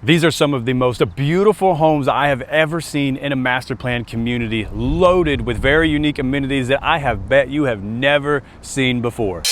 These are some of the most beautiful homes I have ever seen in a master plan community, loaded with very unique amenities that I have bet you have never seen before.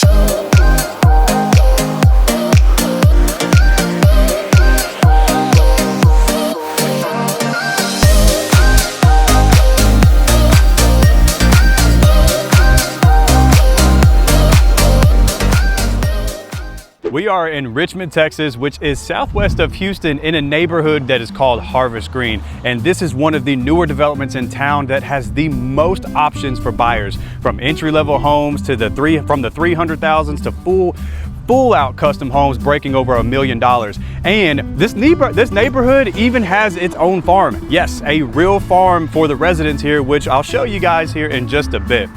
We are in Richmond, Texas, which is southwest of Houston in a neighborhood that is called Harvest Green. And this is one of the newer developments in town that has the most options for buyers, from entry-level homes to from the 300,000s to full out custom homes breaking over $1 million. And this neighborhood even has its own farm. Yes, a real farm for the residents here, which I'll show you guys here in just a bit.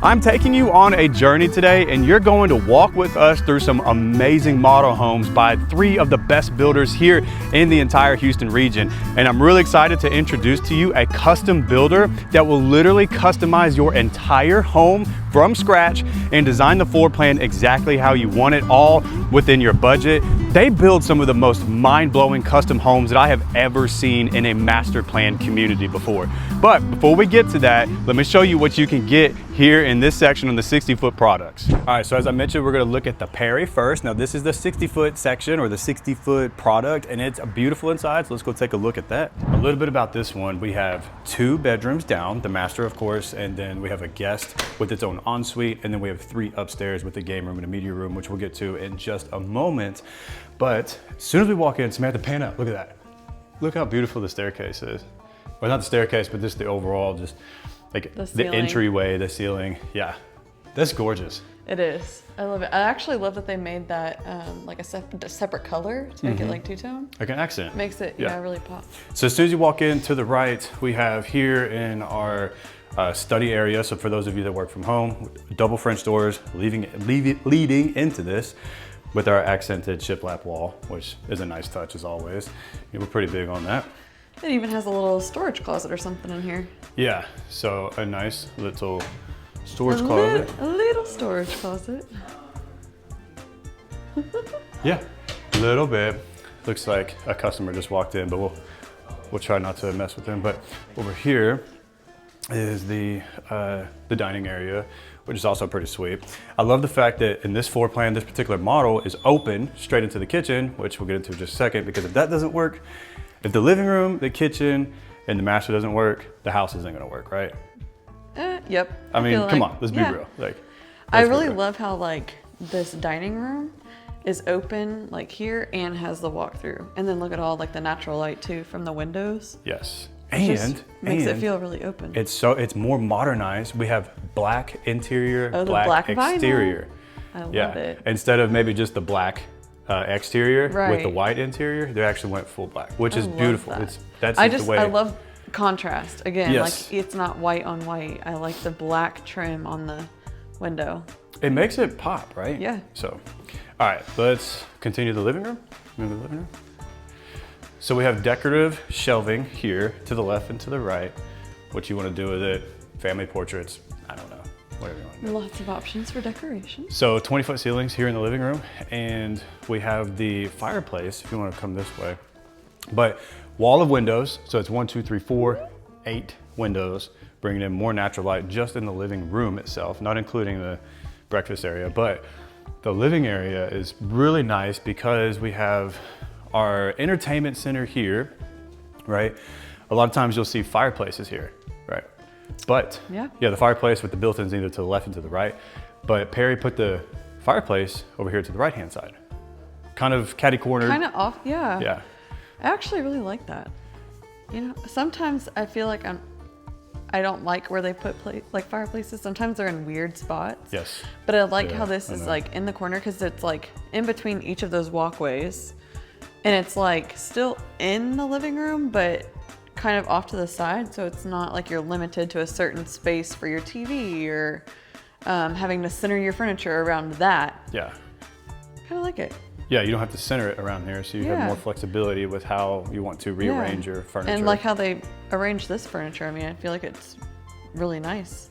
I'm taking you on a journey today, and you're going to walk with us through some amazing model homes by 3 of the best builders here in the entire Houston region. And I'm really excited to introduce to you a custom builder that will literally customize your entire home from scratch and design the floor plan exactly how you want it, all within your budget. They build some of the most mind-blowing custom homes that I have ever seen in a master plan community before. But before we get to that, let me show you what you can get here in this section on the 60-foot products. All right, so as I mentioned, we're gonna look at the Perry first. Now this is the 60-foot section or the 60-foot product, and it's beautiful inside, so let's go take a look at that. A little bit about this one. We have 2 bedrooms down, the master of course, and then we have a guest with its own ensuite, and then we have 3 upstairs with a game room and a media room, which we'll get to in just a moment. But as soon as we walk in, Samantha, pan up, look at that. Look how beautiful the staircase is. Well, not the staircase, but just the overall, just like the entryway, the ceiling. Yeah, that's gorgeous. It is. I love it. I actually love that they made that like a separate color to make it like two-tone. Like an accent. Makes it, yeah, really pop. So as soon as you walk in to the right, we have here in our study area. So for those of you that work from home, double French doors leading into this with our accented shiplap wall, which is a nice touch as always. We're pretty big on that. It even has a little storage closet or something in here. Yeah, so a nice little storage closet. A little storage closet. Yeah, a little bit. Looks like a customer just walked in, but we'll try not to mess with them. But over here is the dining area, which is also pretty sweet. I love the fact that in this floor plan, this particular model is open straight into the kitchen, which we'll get into in just a second, because if that doesn't work, if the living room, the kitchen, and the master doesn't work, the house isn't gonna work, right? Yep. I mean, come on, let's be real. Like, I really love how like this dining room is open like here and has the walkthrough. And then look at all like the natural light too from the windows. Yes. And makes it feel really open. It's more modernized. We have black interior, black exterior. Vinyl. I love it. Instead of maybe just the black exterior with the white interior, they actually went full black, which is beautiful. I love contrast again. Like it's not white on white. I like the black trim on the window. It makes it pop, right? Yeah. So, all right, let's continue the living room. Remember the living room? So we have decorative shelving here to the left and to the right. What you want to do with it, family portraits, I don't know, whatever you want to do. Lots of options for decoration. So 20-foot ceilings here in the living room, and we have the fireplace, if you want to come this way. But wall of windows, so it's 1, 2, 3, 4, 8 windows, bringing in more natural light just in the living room itself, not including the breakfast area. But the living area is really nice because we have our entertainment center here, right? A lot of times you'll see fireplaces here, right? But yeah, the fireplace with the built-ins either to the left and to the right. But Perry put the fireplace over here to the right-hand side. Kind of catty-cornered. Kind of off, yeah. Yeah. I actually really like that. You know, sometimes I feel like I don't like where they put like fireplaces. Sometimes they're in weird spots. Yes. But I like how this is like in the corner because it's like in between each of those walkways. And it's like still in the living room, but kind of off to the side. So it's not like you're limited to a certain space for your TV or having to center your furniture around that. Yeah. Kind of like it. Yeah, you don't have to center it around here, so you have more flexibility with how you want to rearrange your furniture. And like how they arrange this furniture, I mean, I feel like it's really nice.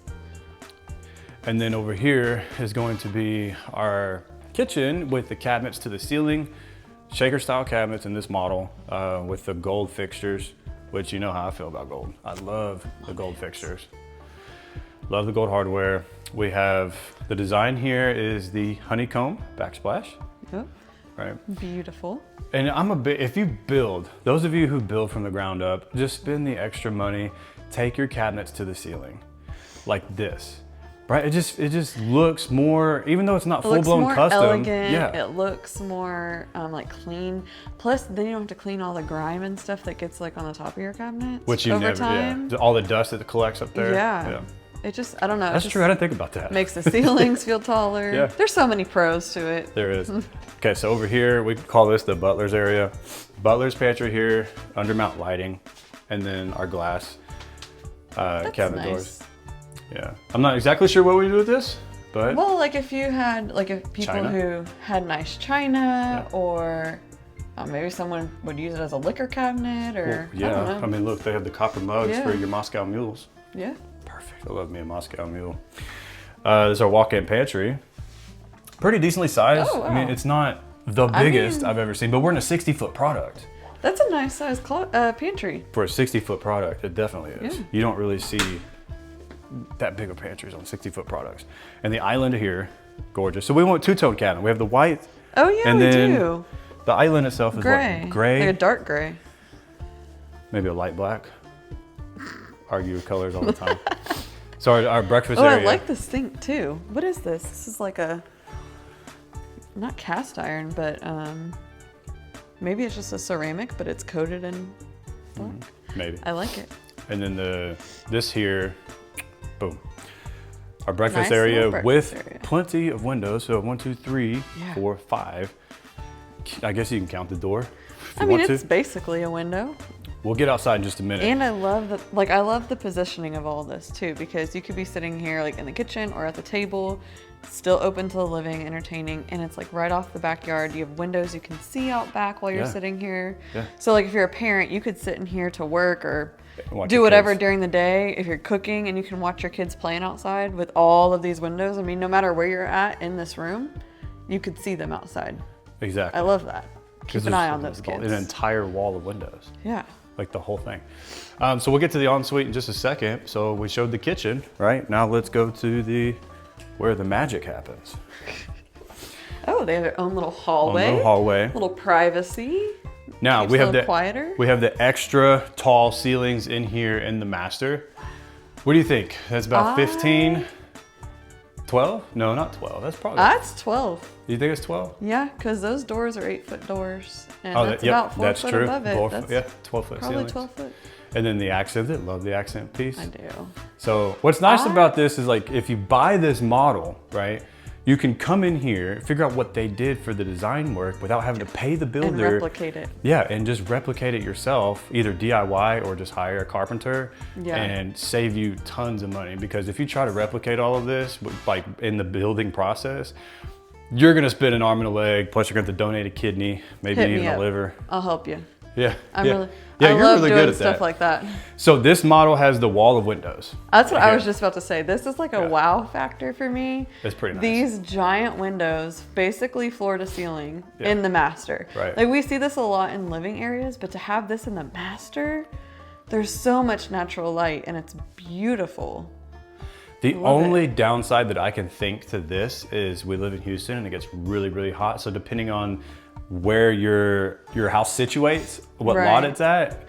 And then over here is going to be our kitchen with the cabinets to the ceiling. shaker style cabinets in this model with the gold fixtures, which you know how I feel about gold. I love the gold fixtures. Love the gold hardware. We have the design here is the honeycomb backsplash. Yep. Right. Beautiful. And I'm a bit, if you build, those of you who build from the ground up, just spend the extra money, take your cabinets to the ceiling like this. Right, it just looks more, even though it's not full-blown custom. Elegant. Yeah, it looks more like clean. Plus, then you don't have to clean all the grime and stuff that gets like on the top of your cabinets. Which you over never, time. yeah, all the dust that collects up there. Yeah. It just, I don't know. That's true. I didn't think about that. Makes the ceilings feel taller. Yeah. There's so many pros to it. There is. Okay, so over here we call this the butler's area. Butler's pantry here, undermount lighting, and then our glass cabinet doors. Yeah, I'm not exactly sure what we do with this, but well, like if you had if people China. who had nice china, or maybe someone would use it as a liquor cabinet, or well, yeah. I don't know. I mean, look, they have the copper mugs for your Moscow mules. Yeah. Perfect. I love me a Moscow mule. This is our walk-in pantry. Pretty decently sized. Oh, wow. I mean, it's not the biggest I've ever seen, but we're in a 60-foot product. That's a nice size pantry. For a 60-foot product, it definitely is. Yeah. You don't really see that big of pantries on 60-foot products. And the island here, gorgeous. So we want two-tone cabinet. We have the white. Oh yeah, and we then do. The island itself is Gray. what? Gray. Like a dark gray. Maybe a light black. Argue with colors all the time. So our breakfast Oh, area. I like the sink too. What is this? This is like a, not cast iron, but maybe it's just a ceramic, but it's coated in black. Maybe. I like it. And then this here, boom. Our breakfast Nice area little breakfast with area. plenty of windows. So 1, 2, 3, Yeah. 4, 5. I guess you can count the door if you I mean, want it's to. basically a window. We'll get outside in just a minute. And I love the positioning of all this too, because you could be sitting here like in the kitchen or at the table, still open to the living, entertaining, and it's like right off the backyard. You have windows you can see out back while you're sitting here. Yeah. So like if you're a parent, you could sit in here to work or Watch do your whatever kids. during the day. If you're cooking and you can watch your kids playing outside with all of these windows. I mean, no matter where you're at in this room, you could see them outside. Exactly. I love that. Keep an There's eye on those kids. An entire wall of windows. Yeah. Like the whole thing. So we'll get to the ensuite in just a second. So we showed the kitchen, right? Now let's go to where the magic happens. Oh, they have their own little hallway. Little hallway. Little privacy. Now Keeps we it a have little quieter. We have the extra tall ceilings in here in the master. What do you think? That's about 15, 12? No, not 12. That's probably. That's 12. You think it's 12? Yeah, because those doors are 8-foot doors. And Oh, that's yep, about 4 that's foot true. above it. That's Yeah, 12-foot probably ceilings. 12 foot. And then the accent, love the accent piece. I do. So what's nice about this is like if you buy this model, right, you can come in here, figure out what they did for the design work without having to pay the builder. And replicate it. Yeah, and just replicate it yourself, either DIY or just hire a carpenter and save you tons of money. Because if you try to replicate all of this, like in the building process, you're gonna spend an arm and a leg, plus you're gonna have to donate a kidney, maybe even a liver. I'll help you. Yeah, I you're love really doing good at stuff that. like that. So this model has the wall of windows. That's what right I was here. just about to say. This is like a wow factor for me. It's pretty nice. These giant windows, basically floor to ceiling in the master. Right. Like we see this a lot in living areas, but to have this in the master, there's so much natural light and it's beautiful. The only downside that I can think to this is we live in Houston and it gets really, really hot. So depending on where your house situates, what lot it's at,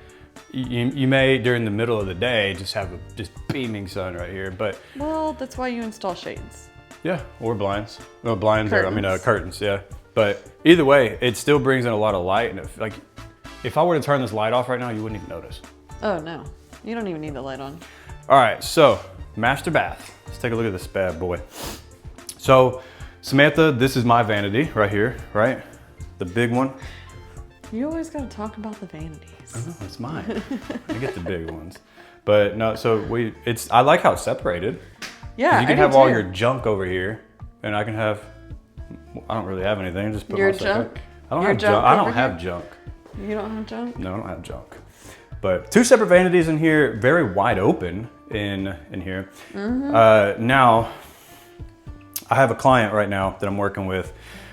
you may during the middle of the day just have just beaming sun right here. But well, that's why you install shades. yeah, or blinds. No, blinds Curtains. are curtains. Yeah, but either way, it still brings in a lot of light. And if I were to turn this light off right now, you wouldn't even notice. Oh no, you don't even need the light on. All right, so master bath. Let's take a look at this bad boy. So Samantha, this is my vanity right here, right? The big one. You always gotta talk about the vanities. Oh, it's mine. I get the big ones. But no, so I like how it's separated. Yeah, You can I do have all too. your junk over here, and I can have, I don't really have anything, just put Your my stuff junk? there. I don't Your have junk junk. I don't over have here? junk. You don't have junk? No, I don't have junk. But two separate vanities in here, very wide open in here. Now, I have a client right now that I'm working with.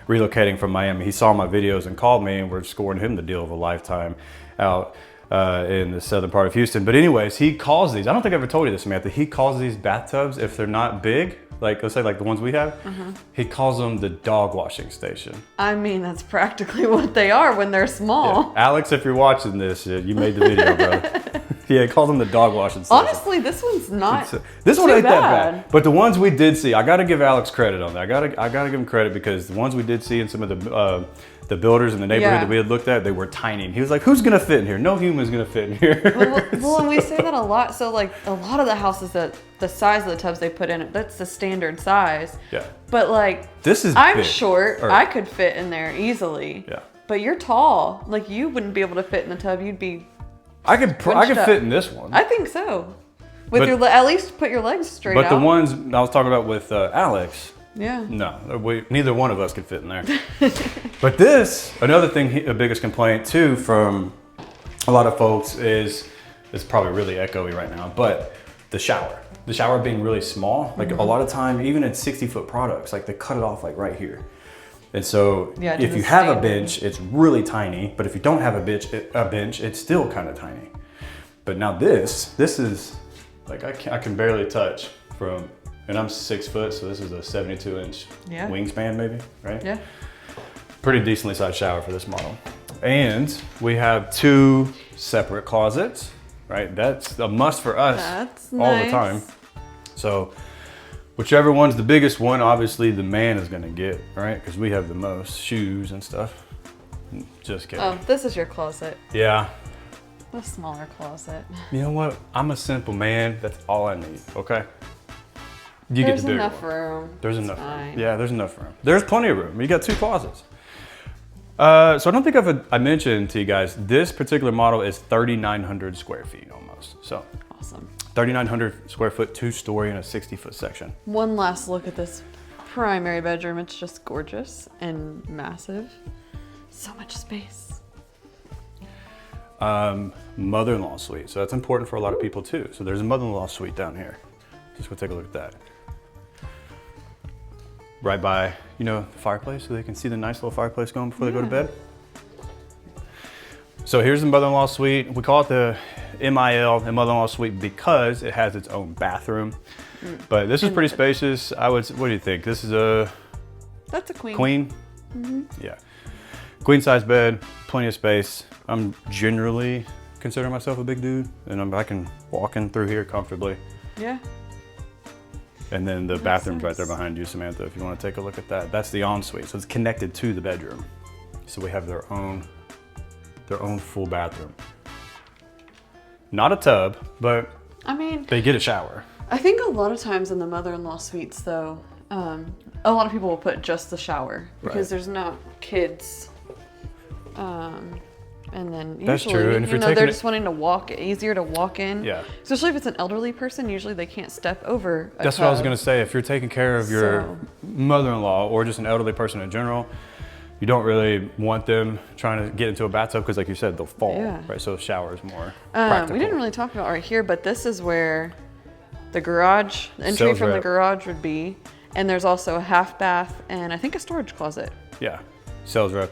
relocating from Miami. He saw my videos and called me, and we're scoring him the deal of a lifetime out in the southern part of Houston. But anyways, he calls these, I don't think I ever told you this, Samantha, he calls these bathtubs, if they're not big, like let's say like the ones we have, he calls them the dog washing station. I mean, that's practically what they are when they're small. Yeah. Alex, if you're watching this, you made the video, brother. Yeah, he calls them the dog washing station. Honestly, this one's not this one too ain't bad. that bad. But the ones we did see, I gotta give Alex credit on that. I gotta give him credit because the ones we did see in some of the builders in the neighborhood that we had looked at, they were tiny. And he was like, who's gonna fit in here? No human's gonna fit in here. Well, and we say that a lot. So like a lot of the houses that the size of the tubs they put in, that's the standard size. Yeah. But like, this is I'm big. short. I could fit in there easily. Yeah. But you're tall. Like you wouldn't be able to fit in the tub. You'd be. I could fit in this one. I think so. With your at least put your legs straight out. But the ones I was talking about with Alex. Yeah. No, neither one of us could fit in there. But this, another thing, the biggest complaint too from a lot of folks is, it's probably really echoey right now, but the shower being really small, like a lot of time, even in 60-foot products, like they cut it off like right here. And so if you have a bench, it's really tiny, but if you don't have a bench, it's still kind of tiny. But now this is like, I can barely touch from, and I'm 6 foot, so this is a 72-inch wingspan maybe, right? Yeah. Pretty decently sized shower for this model. And we have 2 separate closets, right? That's a must for us all the time. So whichever one's the biggest one, obviously the man is gonna get, right? Because we have the most shoes and stuff. Just kidding. Oh, this is your closet. Yeah. The smaller closet. You know what? I'm a simple man. That's all I need, okay? You get the bigger enough one. room. There's enough room. Yeah, there's enough room. There's plenty of room. You got 2 closets. So I don't think I mentioned to you guys, this particular model is 3,900 square feet almost. So awesome. 3,900 square foot, 2-story in a 60-foot section. One last look at this primary bedroom. It's just gorgeous and massive. So much space. Mother-in-law suite. So that's important for a lot of people too. So there's a mother-in-law suite down here. Just go take a look at that. Right by, the fireplace, so they can see the nice little fireplace going before they go to bed. So here's the mother-in-law suite. We call it the MIL, the mother-in-law suite, because it has its own bathroom. But this is pretty spacious. What do you think? This is that's a queen. Queen? Yeah. Queen size bed, plenty of space. I'm generally consider myself a big dude, and I can walk in through here comfortably. Yeah. And then the bathroom's right there behind you, Samantha, if you want to take a look at that. That's the ensuite, so it's connected to the bedroom. So we have their own full bathroom. Not a tub, but I mean, they get a shower. I think a lot of times in the mother-in-law suites though, a lot of people will put just the shower because there's not kids. And then usually, that's true. And if they're just wanting to easier to walk in. Yeah. Especially if it's an elderly person, usually they can't step over a That's tub. what I was gonna say. If you're taking care of your mother-in-law or just an elderly person in general, you don't really want them trying to get into a bathtub because, like you said, they'll fall. Right. So a shower is more practical. We didn't really talk about right here, but this is where the garage, the entry from the garage would be, and there's also a half bath and I think a storage closet. Yeah. Sales rep.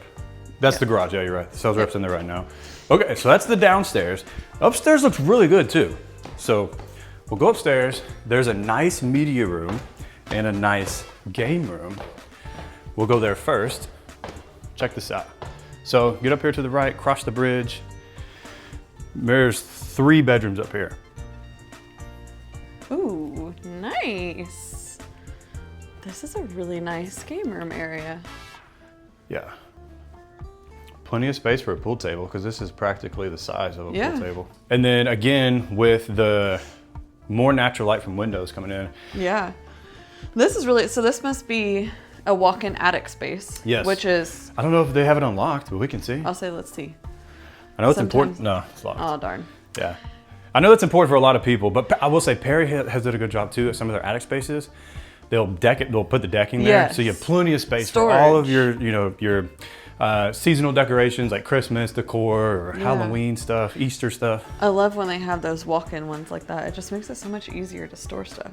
That's the garage, yeah, you're right. The sales rep's in there right now. Okay, so that's the downstairs. Upstairs looks really good too. So we'll go upstairs. There's a nice media room and a nice game room. We'll go there first. Check this out. So get up here to the right, cross the bridge. There's 3 bedrooms up here. Ooh, nice. This is a really nice game room area. Yeah. Plenty of space for a pool table because this is practically the size of a pool table. And then again, with the more natural light from windows coming in. Yeah. This is really, so this must be a walk-in attic space. Yes. Which is. I don't know if they have it unlocked, but we can see. I'll say, let's see. I know it's important. No, it's locked. Oh, darn. Yeah. I know it's important for a lot of people, but I will say Perry has done a good job too at some of their attic spaces. They'll put the decking there. So you have plenty of space for all of your, your seasonal decorations like Christmas decor or Halloween stuff, Easter stuff. I love when they have those walk-in ones like that. It just makes it so much easier to store stuff.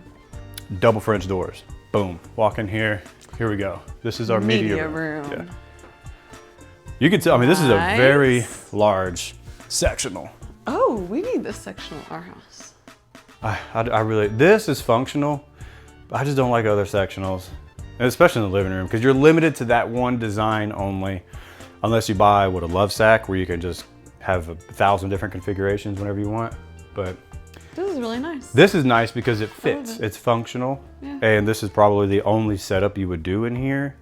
double French doors. Boom, walk in here. Here we go. This is our media room. Yeah. You can tell, I mean, this is a very large sectional. Oh, we need this sectional at our house. I really, this is functional. I just don't like other sectionals, and especially in the living room, because you're limited to that one design only, unless you buy a love sack where you can just have 1,000 different configurations whenever you want. But this is really nice. This is nice because it fits. It's functional, and this is probably the only setup you would do in here.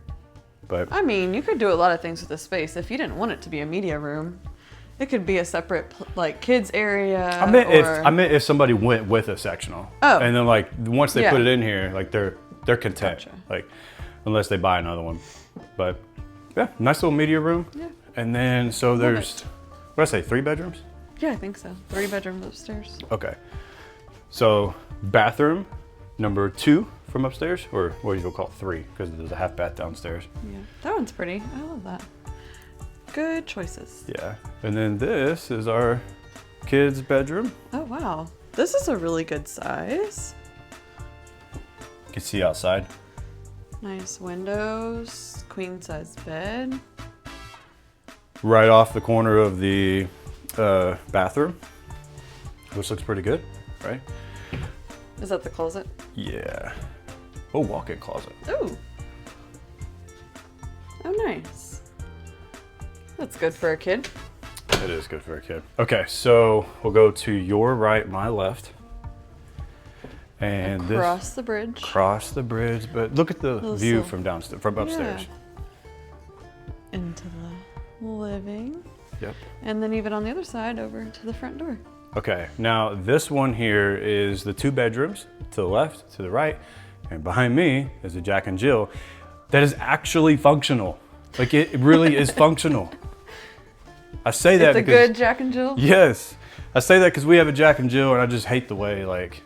But I mean, you could do a lot of things with this space. If you didn't want it to be a media room, it could be a separate like kids area. I meant if somebody went with a sectional, and then like once they put it in here, like they're content, like unless they buy another one. But yeah, nice little media room. Yeah. And then so there's what did I say, 3 bedrooms? Yeah, I think so. 3 bedrooms upstairs. Okay. So bathroom number 2 from upstairs, or what do you call it, 3, because there's a half bath downstairs. Yeah, that one's pretty. I love that. Good choices. Yeah. And then this is our kids' bedroom. Oh wow, this is a really good size. You can see outside. Nice windows, queen size bed. Right off the corner of the bathroom, which looks pretty good, right? Is that the closet? Yeah. Oh, walk-in closet. Ooh. Oh, nice. That's good for a kid. It is good for a kid. Okay, so we'll go to your right, my left. And across the bridge. Cross the bridge, but look at the view from downstairs, from upstairs. Yeah. Into the living. Yep. And then even on the other side over to the front door. Okay, now this one here is the 2 bedrooms to the left, to the right, and behind me is a Jack and Jill that is actually functional. Like it really is functional. I say that because because a good Jack and Jill? Yes. I say that because we have a Jack and Jill and I just hate the way like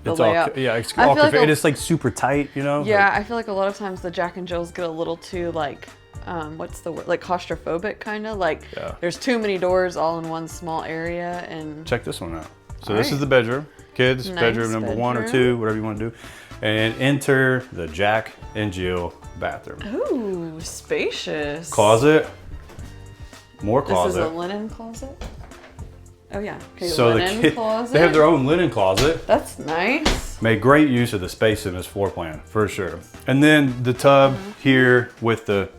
it's all, it's all like it's like super tight, you know? Yeah, like, I feel like a lot of times the Jack and Jills get a little too like, what's the word? Like claustrophobic kind of, like there's too many doors all in one small area. And check this one out. So this is the bedroom, kids bedroom number 1 or 2, whatever you want to do. And enter the Jack and Jill bathroom. Ooh, spacious. Closet, more closet. This is a linen closet? Oh yeah, okay, so linen closet. They have their own linen closet. That's nice. Made great use of the space in this floor plan, for sure. And then the tub here with the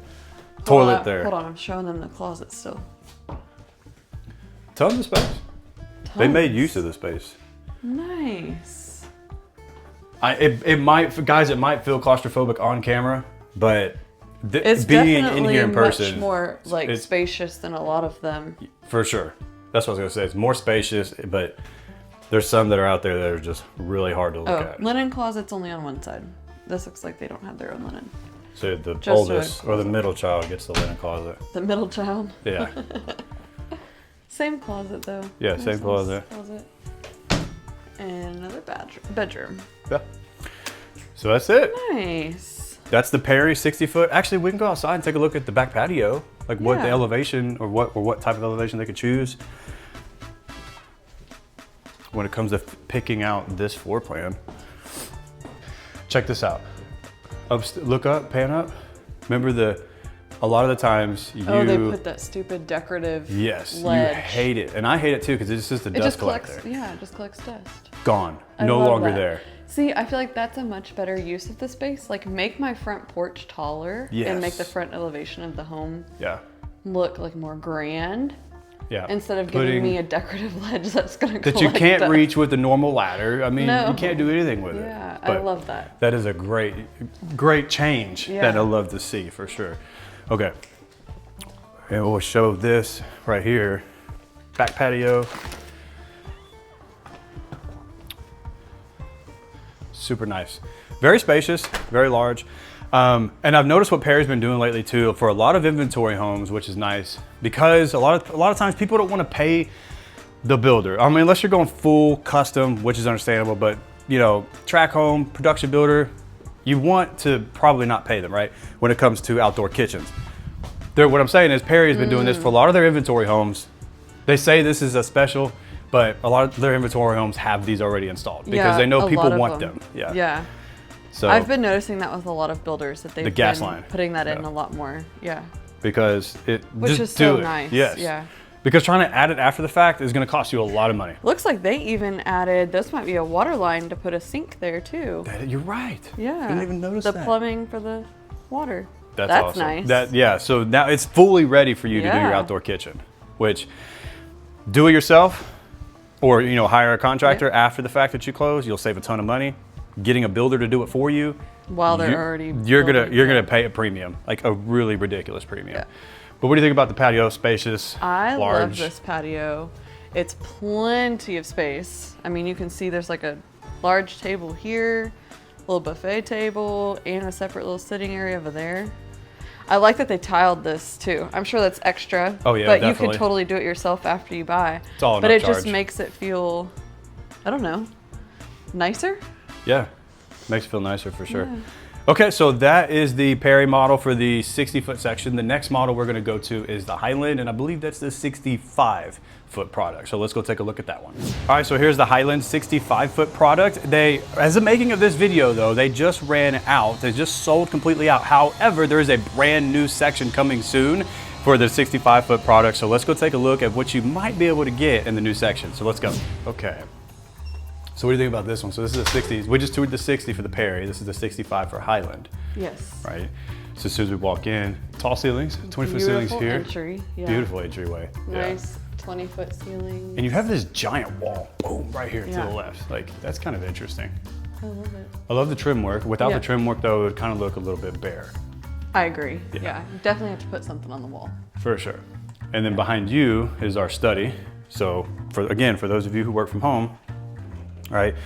toilet there. Hold on, I'm showing them the closet still. Tons of space. They made use of the space. Nice. It might feel claustrophobic on camera, but it's being in here in person, much more like spacious than a lot of them. For sure. That's what I was gonna say. It's more spacious, but there's some that are out there that are just really hard to look at. Linen closet's only on one side. This looks like they don't have their own linen. So the oldest or the middle child gets the linen closet. The middle child? Yeah. Same closet though. Yeah, same closet. And another bedroom. Yeah. So that's it. Nice. That's the Perry 60-foot. Actually, we can go outside and take a look at the back patio, like what the elevation or what type of elevation they could choose. When it comes to picking out this floor plan. Check this out. Look up, pan up. Remember a lot of the times they put that stupid decorative ledge. You hate it. And I hate it too because it's just a dust collector. It just collects dust. Gone. No longer there. See, I feel like that's a much better use of the space. Like make my front porch taller and make the front elevation of the home look like more grand. Yeah. Instead of giving me a decorative ledge that's gonna that you can't reach with the normal ladder. I mean, you can't do anything with it. Yeah, I love that. That is a great change that I love to see for sure. Okay. And we'll show this right here. Back patio. Super nice. Very spacious, very large. And I've noticed what Perry's been doing lately too for a lot of inventory homes, which is nice because a lot of times people don't want to pay the builder. I mean, unless you're going full custom, which is understandable, but you know, track home, production builder, you want to probably not pay them, right? When it comes to outdoor kitchens. What I'm saying is Perry has been doing this for a lot of their inventory homes. They say this is a special, but a lot of their inventory homes have these already installed because they know people want them. Yeah. So I've been noticing that with a lot of builders that they've the gas been line. putting that in a lot more. Yeah. Because it Which just is so do it. nice. Yes. Yeah. Because trying to add it after the fact is going to cost you a lot of money. Looks like they even added, this might be a water line to put a sink there too. You're right. Yeah. I didn't even notice the that. plumbing for the water. That's awesome. Nice. Yeah, so now it's fully ready for you to do your Yeah. outdoor kitchen, which do it yourself or, you know, hire a contractor after the fact that you close. You'll save a ton of money. Getting a builder to do it for you. While they're already You're building, gonna pay a premium, like a really ridiculous premium. Yeah. But what do you think about the patio? Spacious, I large. love this patio. It's plenty of space. I mean, you can see there's like a large table here, little buffet table, and a separate little sitting area over there. I like that they tiled this too. I'm sure that's extra. Oh yeah, but definitely. you can totally do it yourself after you buy. It's all but an it just upcharge. makes it feel, I don't know, nicer. Yeah, makes it feel nicer for sure. Yeah. Okay, so that is the Perry model for the 60-foot section. The next model we're gonna go to is the Highland, and I believe that's the 65-foot product. So let's go take a look at that one. All right, so here's the Highland 65-foot product. As the making of this video though, they just ran out. They just sold completely out. However, there is a brand new section coming soon for the 65-foot product. So let's go take a look at what you might be able to get in the new section. So let's go. Okay. So what do you think about this one? So this is a 60, we just toured the 60 for the Perry. This is the 65 for Highland, Yes. right? So as soon as we walk in, tall ceilings, 20-foot ceilings Beautiful here. entry. Yeah. Beautiful entryway. Yeah. Nice 20-foot ceiling. And you have this giant wall, boom, right here to Yeah. the left. Like, that's kind of interesting. I love it. I love the trim work. Without Yeah. the trim work though, it would kind of look a little bit bare. I agree. Yeah. Yeah. You definitely have to put something on the wall. For sure. And then behind you is our study. So for those of you who work from home, right?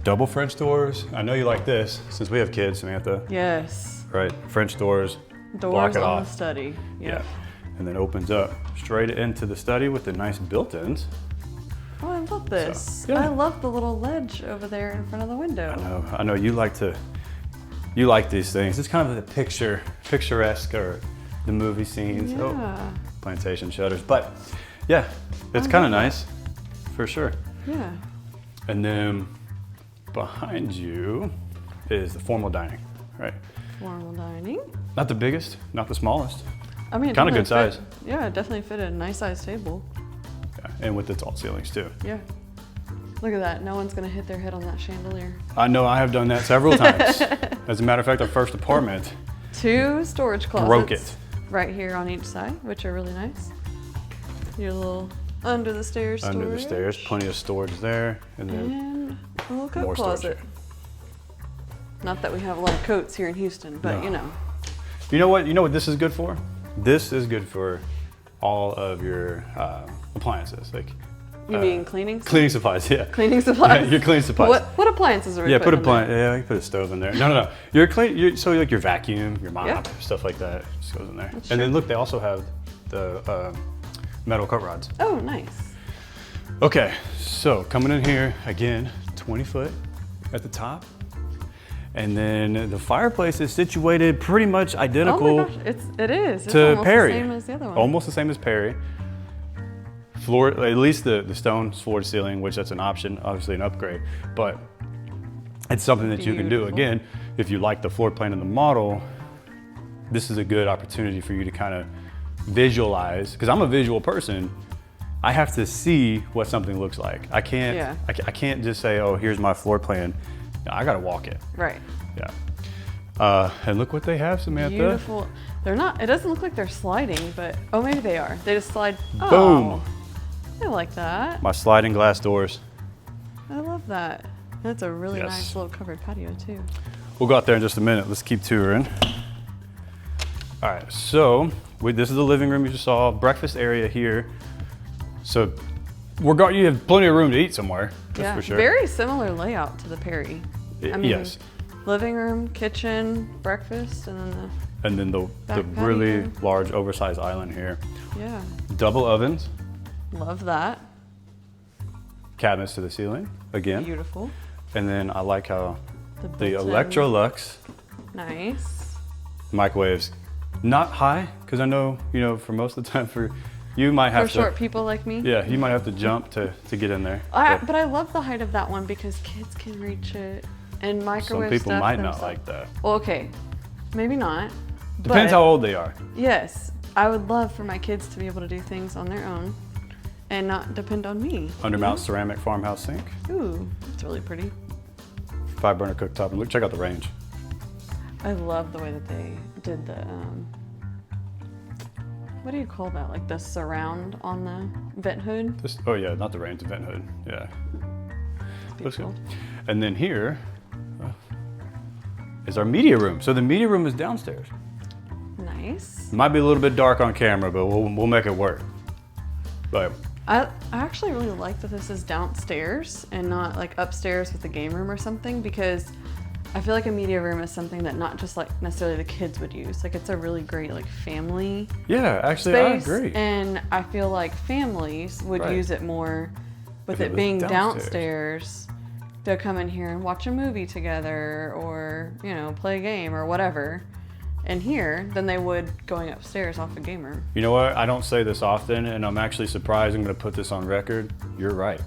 Double French doors. I know you like this since we have kids, Samantha. Yes. Right, French doors. Doors block it on off. the study. Yeah. And then opens up straight into the study with the nice built-ins. Oh, I love this. So, yeah. I love the little ledge over there in front of the window. I know you like these things. It's kind of the picturesque or the movie scenes. Yeah. Oh, plantation shutters. But yeah, it's kind of nice for sure. Yeah. And then behind you is the formal dining, right? Formal dining. Not the biggest, not the smallest. I mean, it Kinda good definitely size. fit- Yeah, it definitely fit a nice size table. Yeah, and with the tall ceilings too. Yeah. Look at that. No one's gonna hit their head on that chandelier. I know I have done that several times. As a matter of fact, our first apartment, 2 storage closets. Broke it. Right here on each side, which are really nice. Your little under the stairs storage. under the stairs, plenty of storage there, and then And a little coat more storage. closet. Not that we have a lot of coats here in Houston, but No. you know. You know what this is good for? This is good for all of your appliances, like You mean cleaning? cleaning supplies. Yeah, Cleaning supplies. your cleaning supplies. What appliances are we Yeah, putting put a in there? plant. Yeah, you put a stove in there. No. So like your vacuum, your mop, Yeah. stuff like that just goes in there. That's And then true. look, they also have the metal cut rods. Oh, nice. Okay, so coming in here again, 20 foot at the top, and then the fireplace is situated pretty much identical Oh my gosh, it is. It's to almost Perry. the same as the other one. Almost the same as Perry. Floor, at least the stone floor to ceiling, which that's an option, obviously an upgrade, but it's something that you can do. Beautiful. Again, if you like the floor plan and the model, this is a good opportunity for you to kind of visualize, because I'm a visual person. I have to see what something looks like. I can't, Yeah. I can't just say, oh, here's my floor plan. No, I gotta walk it. Right. Yeah. And look what they have, Samantha. Beautiful. They're not, it doesn't look like they're sliding, but, oh, maybe they are. They just slide. Boom. Oh, I like that. My sliding glass doors. I love that. That's a really Yes. nice little covered patio too. We'll go out there in just a minute. Let's keep touring. All right, so this is the living room you just saw. Breakfast area here. So you have plenty of room to eat somewhere, that's Yeah, for sure. very similar layout to the Perry. I mean, Yes. living room, kitchen, breakfast, and then And then the Back really patio. large oversized island here. yeah, Double ovens, love that. cabinets to the ceiling, again. Beautiful. And then I like how the built-in- Electrolux Nice. microwaves, not high, because I know, for most of the time you might For have to, short people like me. yeah, you might have to jump to get in there. But I love the height of that one because kids can reach it. and microwave Some people stuff might not themselves. like that. Well, okay, maybe not. Depends but how old they are. Yes, I would love for my kids to be able to do things on their own and not depend on me. Undermount ceramic farmhouse sink. Ooh, that's really pretty. 5-burner cooktop. And look, check out the range. I love the way that they did the, what do you call that? Like the surround on the vent hood? Oh yeah, not the range, the vent hood. Yeah. Looks Beautiful. good. And then here is our media room. So the media room is downstairs. Nice. Might be a little bit dark on camera, but we'll make it work. But I actually really like that this is downstairs and not like upstairs with the game room or something, because I feel like a media room is something that not just like necessarily the kids would use. Like it's a really great like family yeah, actually space, I agree. and I feel like families would Right. use it more with If it it was being downstairs. downstairs. They'll come in here and watch a movie together or, you know, play a game or whatever. And here than they would going upstairs off a gamer. You know what? I don't say this often, and I'm actually surprised. I'm going to put this on record. You're right.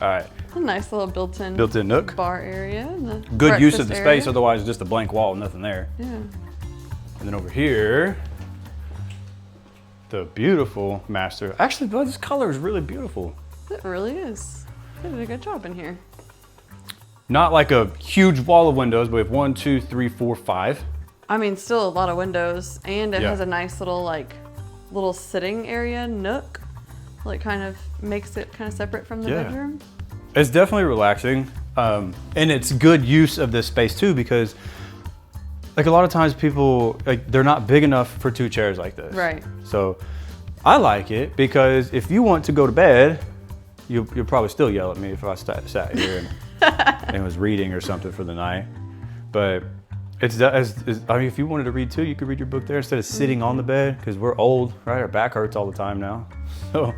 All right. A nice little built-in nook. bar area. And the Good use of the breakfast space, area. otherwise just a blank wall, nothing there. Yeah. And then over here, the beautiful master. Actually, bud, this color is really beautiful. It really is. They did a good job in here. Not like a huge wall of windows, but we have 1, 2, 3, 4, 5. I mean, still a lot of windows, and it Yeah. has a nice little like little sitting area nook. Like kind of makes it kind of separate from the Yeah. bedroom. It's definitely relaxing, and it's good use of this space too, because like a lot of times people, like they're not big enough for 2 chairs like this. Right. So I like it because if you want to go to bed, you'll probably still yell at me if I sat here and was reading or something for the night. But I mean, if you wanted to read too, you could read your book there instead of sitting on the bed, because we're old, right? Our back hurts all the time now. So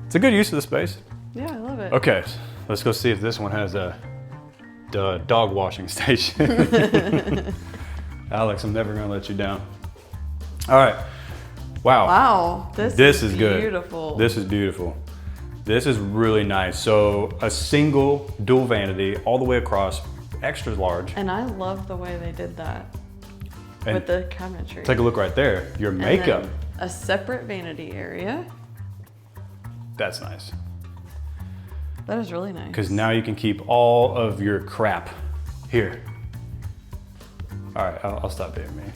it's a good use of the space. Yeah, I love it. Okay, let's go see if this one has a dog washing station. Alex, I'm never gonna let you down. All right, wow. Wow, This is good. beautiful. This is beautiful. This is really nice. So a single dual vanity all the way across, extra large. And I love the way they did that And with the cabinetry. take a look right there. Your And makeup. then a separate vanity area. That's nice. That is really nice. Because now you can keep all of your crap here. All right, I'll stop being mean.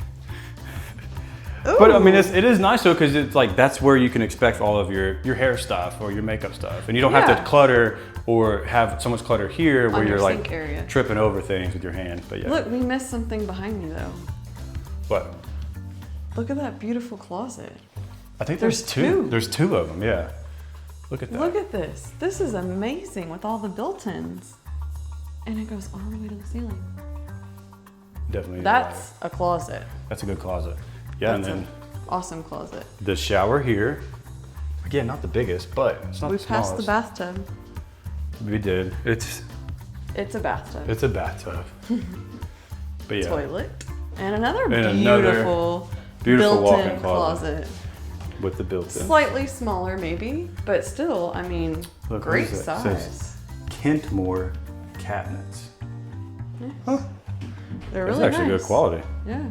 But I mean, it is nice though, because it's like that's where you can expect all of your hair stuff or your makeup stuff, and you don't have Yeah. to clutter or have so much clutter here where On you're your like sink area. tripping over things with your hand. But yeah, Look, we missed something behind me though. what? Look at that beautiful closet. I think there's There's two. two. There's 2 of them. Yeah. Look at that. Look at this. This is amazing with all the built-ins. And it goes all the way to the ceiling. Definitely. That's a closet. That's a good closet. Yeah, That's and an then awesome closet. the shower here. Again, not the biggest, but it's not We the passed the smallest. bathtub. We did. It's It's a bathtub. a bathtub. But yeah. Toilet. And another And another beautiful beautiful built-in walk-in closet. closet. With the built-in. Slightly smaller maybe, but still, I mean, Look, what great is that? It says size. Kentmore cabinets. Yes. Huh. They're That's really actually nice. good quality. Yeah.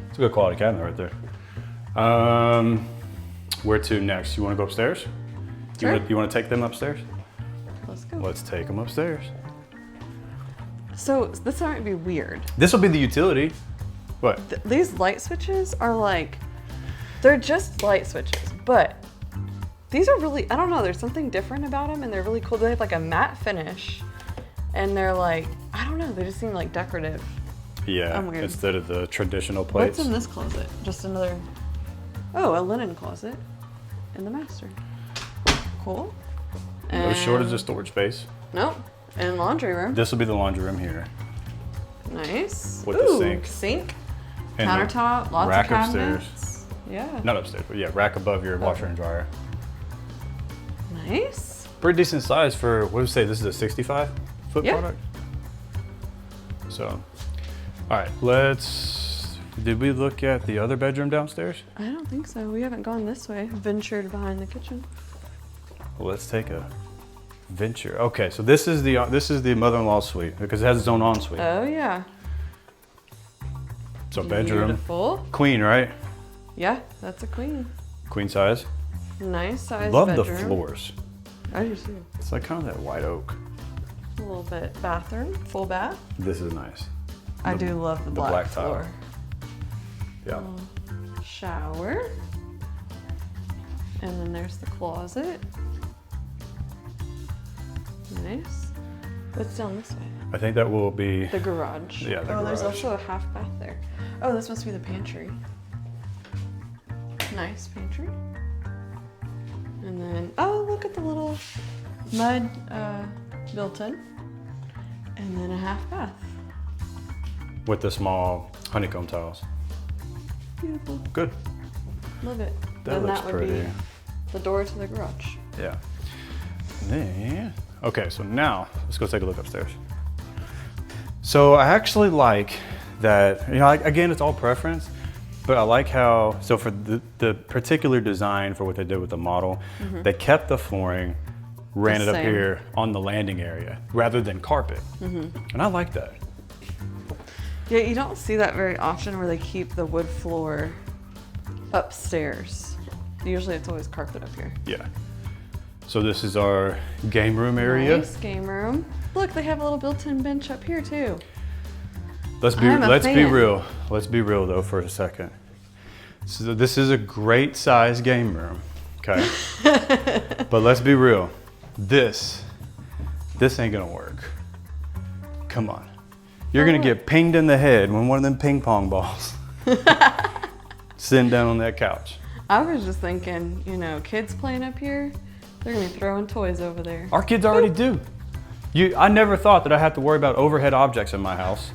It's a good quality cabinet right there. Where to next? You want to go upstairs? Sure. You want to take them upstairs? Let's go. Let's take them upstairs. So this might be weird. This will be the utility. What? These light switches are like, they're just light switches, but these are really, I don't know, there's something different about them and they're really cool. They have like a matte finish and they're like, I don't know, they just seem like decorative. Yeah, I'm weird. instead of the traditional plates. What's in this closet? Just another, oh, a linen closet in the master. Cool. No shortage of And- storage space. Nope. And laundry room. This will be the laundry room here. Nice. With the sink. Sink. And the Countertop. Lots rack of upstairs. cabinets. Yeah. Not upstairs, but yeah, rack above your washer and dryer. Nice. Pretty decent size for, what do we say, this is a 65 foot Yeah. product? So, all right, did we look at the other bedroom downstairs? I don't think so. We haven't gone this way. Ventured behind the kitchen. Well, let's take Venture. Okay, so this is the mother-in-law suite because it has its own ensuite. Oh yeah. So bedroom. Beautiful. Queen, right? Yeah, that's a queen. Queen size. Nice size Love bedroom. the floors. I do too. It's like kind of that white oak. A little bit bathroom, full bath. This is nice. I do love the black floor. Tile. Yeah. Shower. And then there's the closet. Nice. What's down this way? I think that will be The garage. Yeah, the There's garage. also a half bath there. Oh, this must be the pantry. Nice pantry. And then, oh, look at the little mud built-in. And then a half bath. with the small honeycomb tiles. Beautiful. Good. Love it. That Then looks that would pretty. be the door to the garage. Yeah. Then, okay, so now let's go take a look upstairs. So I actually like that, you know, again, it's all preference, but I like how, so for the particular design for what they did with the model, they kept the flooring, ran it up same. here on the landing area rather than carpet. And I like that. Yeah, you don't see that very often where they keep the wood floor upstairs. Usually it's always carpet up here. Yeah. So this is our game room area. Nice game room. Look, they have a little built-in bench up here too. Let's be I'm a fan. real. Let's be real though for a second. So this is a great size game room, okay? But let's be real. This ain't gonna work. Come on. You're gonna get pinged in the head when one of them ping pong balls sitting down on that couch. I was just thinking, you know, kids playing up here, they're gonna be throwing toys over there. Our kids already do. I never thought that I have to worry about overhead objects in my house.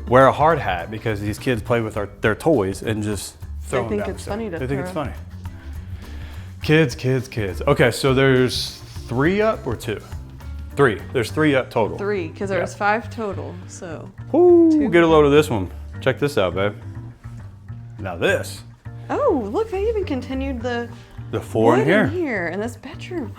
Wear a hard hat because these kids play with their toys and just throw them think down. it's funny to They think throw. it's funny. Kids. Okay, so there's 3 up or 2? 3. There's 3 up total. 3, because there was 5 total, so. Woo, get a load of this one. Check this out, babe. Now this. Oh, look, they even continued the The floor in wood here. in this bedroom.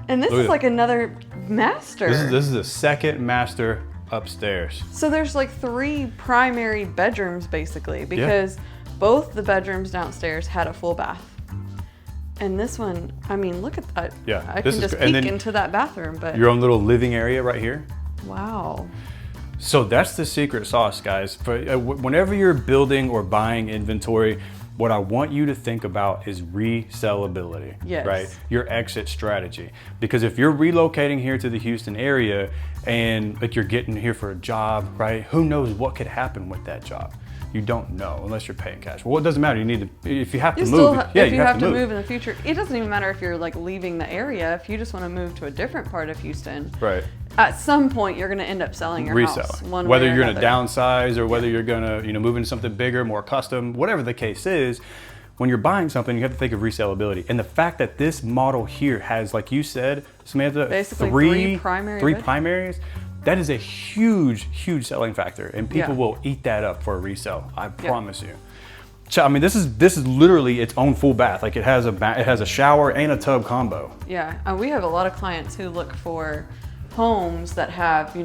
And this Look is at like another master. This is the second master upstairs. So there's like 3 primary bedrooms basically, because both the bedrooms downstairs had a full bath. And this one, I mean, look at that. Yeah, I this can is just gr- and peek then into that bathroom, but Your own little living area right here. wow. So that's the secret sauce, guys. Whenever you're building or buying inventory, what I want you to think about is resellability, Yes. right? Your exit strategy. Because if you're relocating here to the Houston area and like you're getting here for a job, right? Who knows what could happen with that job? You don't know unless you're paying cash. Well, it doesn't matter. You need to, if you have to You move, still, yeah, if you have to move. move in the future, it doesn't even matter if you're like leaving the area. If you just want to move to a different part of Houston, Right. at some point you're going to end up selling your house. Reselling. One Whether way or you're going to another. downsize or whether you're going to, move into something bigger, more custom, whatever the case is, when you're buying something, you have to think of resellability. And the fact that this model here has, like you said, Samantha, Basically three primary bedrooms. primaries, that is a huge selling factor. And people Yeah. will eat that up for a resale. I promise you. So, I mean, this is literally its own full bath. Like it has a shower and a tub combo. Yeah, we have a lot of clients who look for homes that have,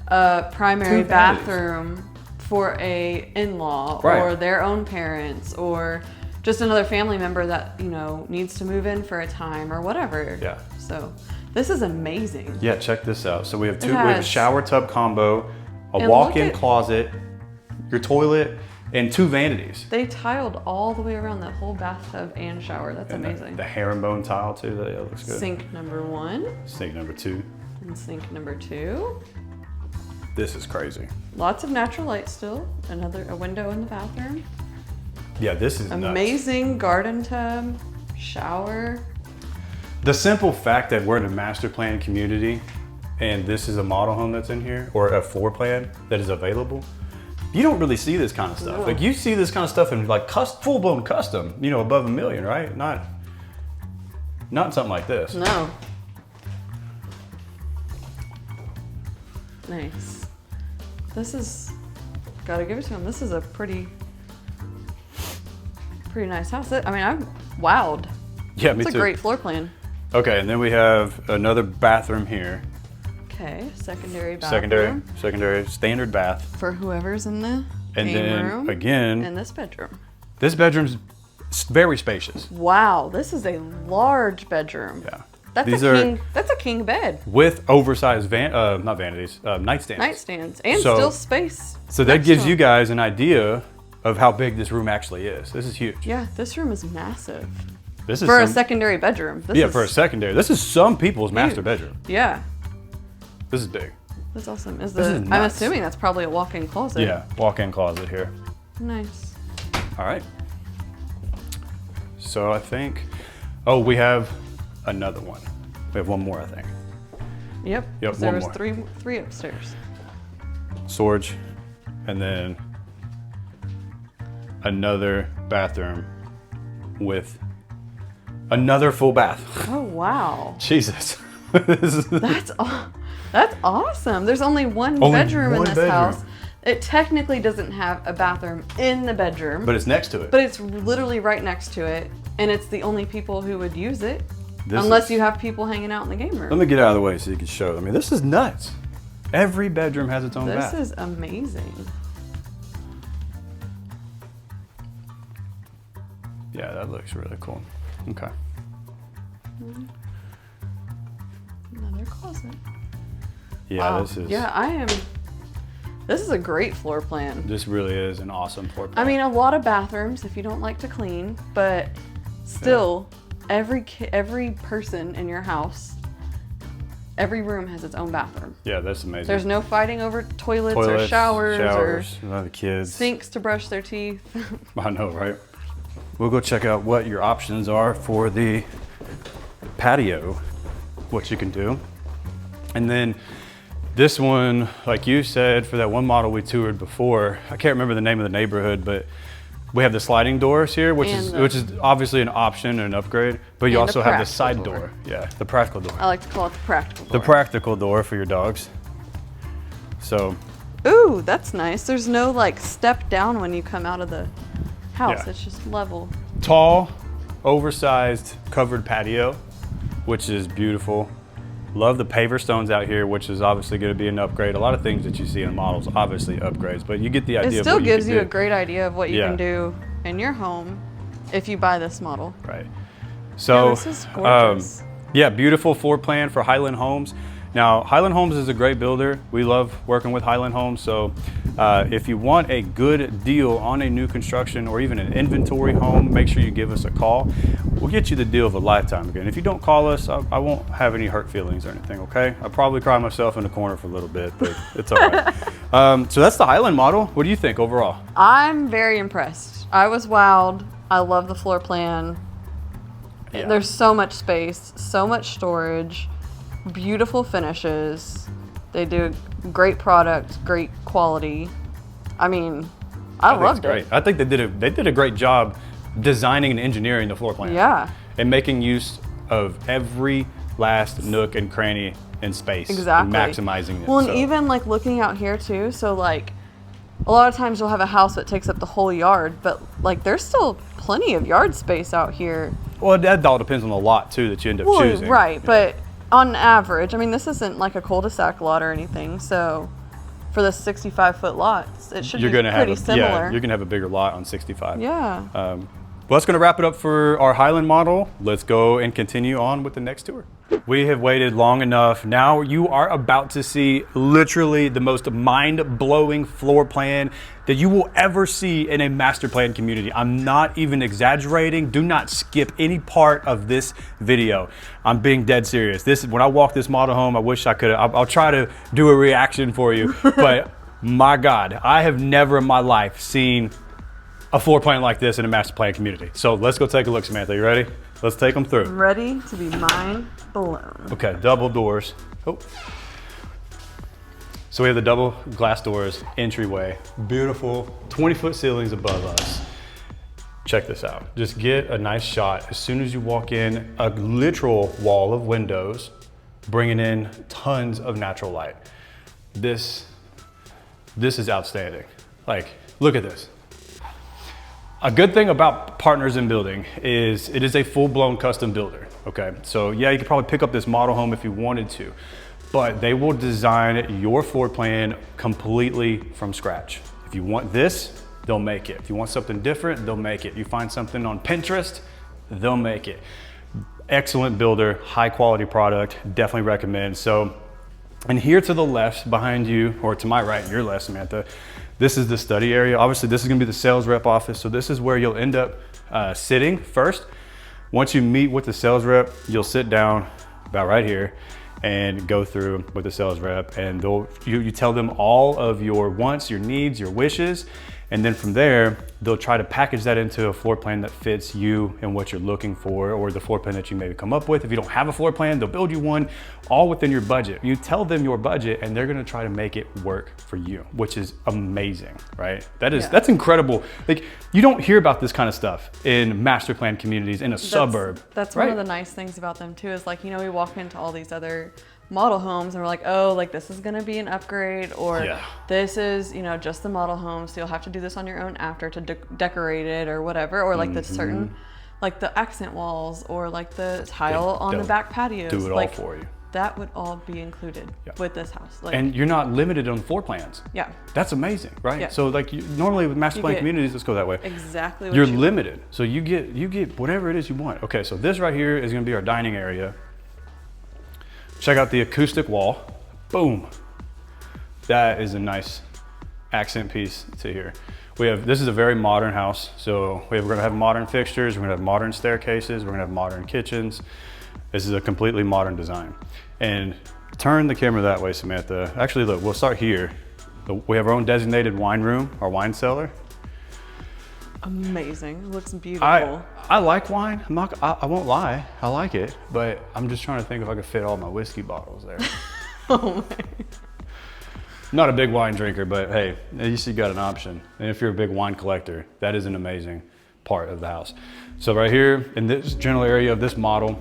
a primary 2 vanities. bathroom for a in-law Right. or their own parents or just another family member that, needs to move in for a time or whatever. Yeah. So this is amazing. Yeah, check this out. So we have It we have a has- shower tub combo, a And walk-in look at- closet, your toilet, and 2 vanities. They tiled all the way around that whole bathtub and shower. That's And amazing. the herringbone tile too. That looks good. Sink number 1 Sink number 2. and sink number 2. This is crazy. Lots of natural light still. A window in the bathroom. Yeah, this is nuts. Amazing garden tub, shower. The simple fact that we're in a master plan community and this is a model home that's in here or a floor plan that is available, you don't really see this kind of stuff. No. Like you see this kind of stuff in like full-blown custom, above $1 million, right? Not something like this. No. Nice. This is, gotta give it to him. This is a pretty nice house. I'm wowed. Yeah, me It's too. a great floor plan. Okay, and then we have another bathroom here. Okay, secondary bathroom. Secondary standard bath. For whoever's in the And game then room. again, And this bedroom. this bedroom's very spacious. Wow, this is a large bedroom. Yeah. That's that's a king bed. With oversized not vanities, nightstands. Nightstands and So- still space. So that next gives to you them. guys an idea of how big this room actually is. This is huge. Yeah, this room is massive. This is For a some- secondary bedroom. This Yeah, is for a secondary. This is some people's master huge. bedroom. Yeah, This is big. that's awesome. This is I'm nuts. assuming that's probably a walk-in closet. Yeah, walk-in closet here. Nice. All right. So I think, oh, we have another one. We have one more, I think. Yep. Yep, There one was more. three upstairs. Storage, and then another bathroom with another full bath. Oh wow. Jesus. This is- That's awesome. There's only one Only bedroom one in this bedroom. house. It technically doesn't have a bathroom in the bedroom, but it's next to it. but it's literally right next to it, and it's the only people who would use it, This unless is- you have people hanging out in the game room. Let me get out of the way so you can show. I mean, this is nuts. Every bedroom has its own This bath. is amazing. Yeah, that looks really cool. Okay. Another closet. Yeah, Wow. this is. Yeah, this is a great floor plan. This really is an awesome floor plan. I mean, a lot of bathrooms if you don't like to clean, but still, every person in your house, every room has its own bathroom. yeah, that's amazing. There's no fighting over toilets or showers the kids. or sinks to brush their teeth. I know, right? We'll go check out what your options are for the patio, what you can do. And then this one, like you said, for that one model we toured before, I can't remember the name of the neighborhood, but we have the sliding doors here, which And is obviously an option and an upgrade, but you And also a have the practical side door. door. Yeah, the practical door. I like to call it the practical The door. practical door for your dogs. So, Ooh, that's nice. There's no like step down when you come out of the house. Yeah. It's just level. tall, oversized covered patio, which is beautiful. Love the paver stones out here, which is obviously going to be an upgrade. A lot of things that you see in models, obviously upgrades, but you get the idea It of still what gives you you a can do. great idea of what you Yeah. can do in your home if you buy this model. Right. So, Yeah, this is gorgeous. yeah, beautiful floor plan for Highland Homes. Now, Highland Homes is a great builder. We love working with Highland Homes. So if you want a good deal on a new construction or even an inventory home, make sure you give us a call. We'll get you the deal of a lifetime again. If you don't call us, I won't have any hurt feelings or anything, okay? I'll probably cry myself in the corner for a little bit, but it's all right. So that's the Highland model. What do you think overall? I'm very impressed. I was wowed. I love the floor plan. Yeah. There's so much space, so much storage, beautiful finishes. They do great product, great quality. I mean, I think loved it's great. it. I think they did a great job designing and engineering the floor plan. Yeah, And making use of every last nook and cranny in space. exactly. And maximizing it. Well, and So, even like looking out here too. So like, a lot of times you'll have a house that takes up the whole yard, but like there's still plenty of yard space out here. well, that all depends on the lot too that you end up Well, choosing. right, Yeah. but on average, I mean, this isn't like a cul-de-sac lot or anything, so for the 65-foot lots, it should you're be gonna pretty have similar. Yeah, you're gonna have a bigger lot on 65. Yeah. Well, that's going to wrap it up for our Highland model. Let's go and continue on with the next tour. We have waited long enough. Now you are about to see literally the most mind-blowing floor plan that you will ever see in a master plan community. I'm not even exaggerating. Do not skip any part of this video. I'm being dead serious. When I walk this model home, I wish I could. I'll try to do a reaction for you, but my God, I have never in my life seen a floor plan like this in a master plan community. So let's go take a look, Samantha. You ready? Let's take them through. Ready to be mind blown. Okay, double doors. Oh. So we have the double glass doors, entryway, beautiful 20-foot ceilings above us. Check this out. Just get a nice shot. As soon as you walk in, a literal wall of windows, bringing in tons of natural light. This is outstanding. Like, look at this. A good thing about Partners in Building is it is a full-blown custom builder. Okay, so yeah, you could probably pick up this model home if you wanted to, but they will design your floor plan completely from scratch. If you want this, they'll make it. If you want something different, they'll make it. You find something on Pinterest, they'll make it. Excellent builder, high quality product, definitely recommend. So, and here to the left behind you, or to my right, your left, Samantha, this is the study area. Obviously, this is gonna be the sales rep office. So this is where you'll end up sitting first. Once you meet with the sales rep, you'll sit down about right here and go through with the sales rep, and you tell them all of your wants, your needs, your wishes. And then from there, they'll try to package that into a floor plan that fits you and what you're looking for, or the floor plan that you maybe come up with. If you don't have a floor plan, they'll build you one, all within your budget. You tell them your budget and they're gonna try to make it work for you, which is amazing, right? That's incredible. Like, you don't hear about this kind of stuff in master plan communities in a suburb. That's right? one of the nice things about them too, is like, you know, we walk into all these other model homes and we're like, oh, like this is gonna be an upgrade, or this is, you know, just the model home, so you'll have to do this on your own after to decorate it or whatever, or like the certain, like the accent walls, or like the tile on the back patios. Do it all like, for you. That would all be included with this house. Like, and you're not limited on floor plans. Yeah. That's amazing, right? Yeah. So like normally with master plan communities, let's go that way. Exactly what you're limited. So you get whatever it is you want. Okay, so this right here is gonna be our dining area. Check out the acoustic wall. Boom. That is a nice accent piece to here. This is a very modern house. So we're gonna have modern fixtures, we're gonna have modern staircases, we're gonna have modern kitchens. This is a completely modern design. And turn the camera that way, Samantha. Actually, look, we'll start here. We have our own designated wine room, our wine cellar. Amazing, it looks beautiful. I like wine, I won't lie, I like it, but I'm just trying to think if I could fit all my whiskey bottles there. Oh my. Not a big wine drinker, but hey, at least you got an option. And if you're a big wine collector, that is an amazing part of the house. So right here in this general area of this model,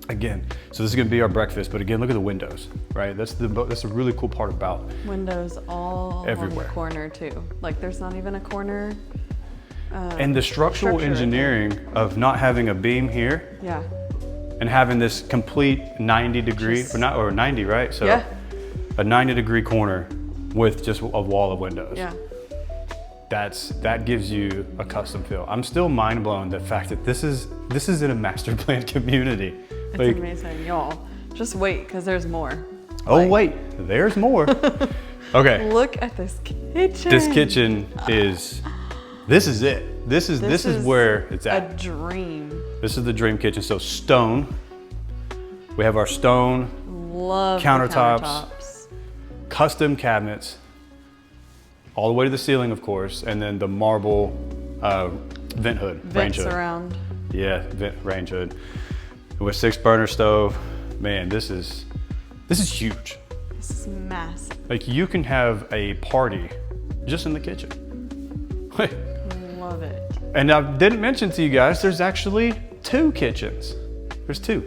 again, so this is gonna be our breakfast, but again, look at the windows, right? That's a really cool part about windows all everywhere. On the corner too. Like there's not even a corner. And the structural engineering of not having a beam here, and having this complete 90 degree, or 90, right? So a 90 degree corner with just a wall of windows. Yeah. That gives you a custom feel. I'm still mind blown the fact that this is in a master plan community. It's like, amazing, y'all. Just wait, because there's more. Oh wait, there's more. Okay. Look at this kitchen. This kitchen is. This is it. This is where it's at. A dream. This is the dream kitchen. So stone. We have our stone. Love countertops. Custom cabinets. All the way to the ceiling, of course, and then the marble vent hood, range hood. Around. Yeah, range hood. With 6-burner stove. Man, this is huge. This is massive. Like you can have a party just in the kitchen. Love it. And I didn't mention to you guys, there's actually 2 kitchens. There's 2.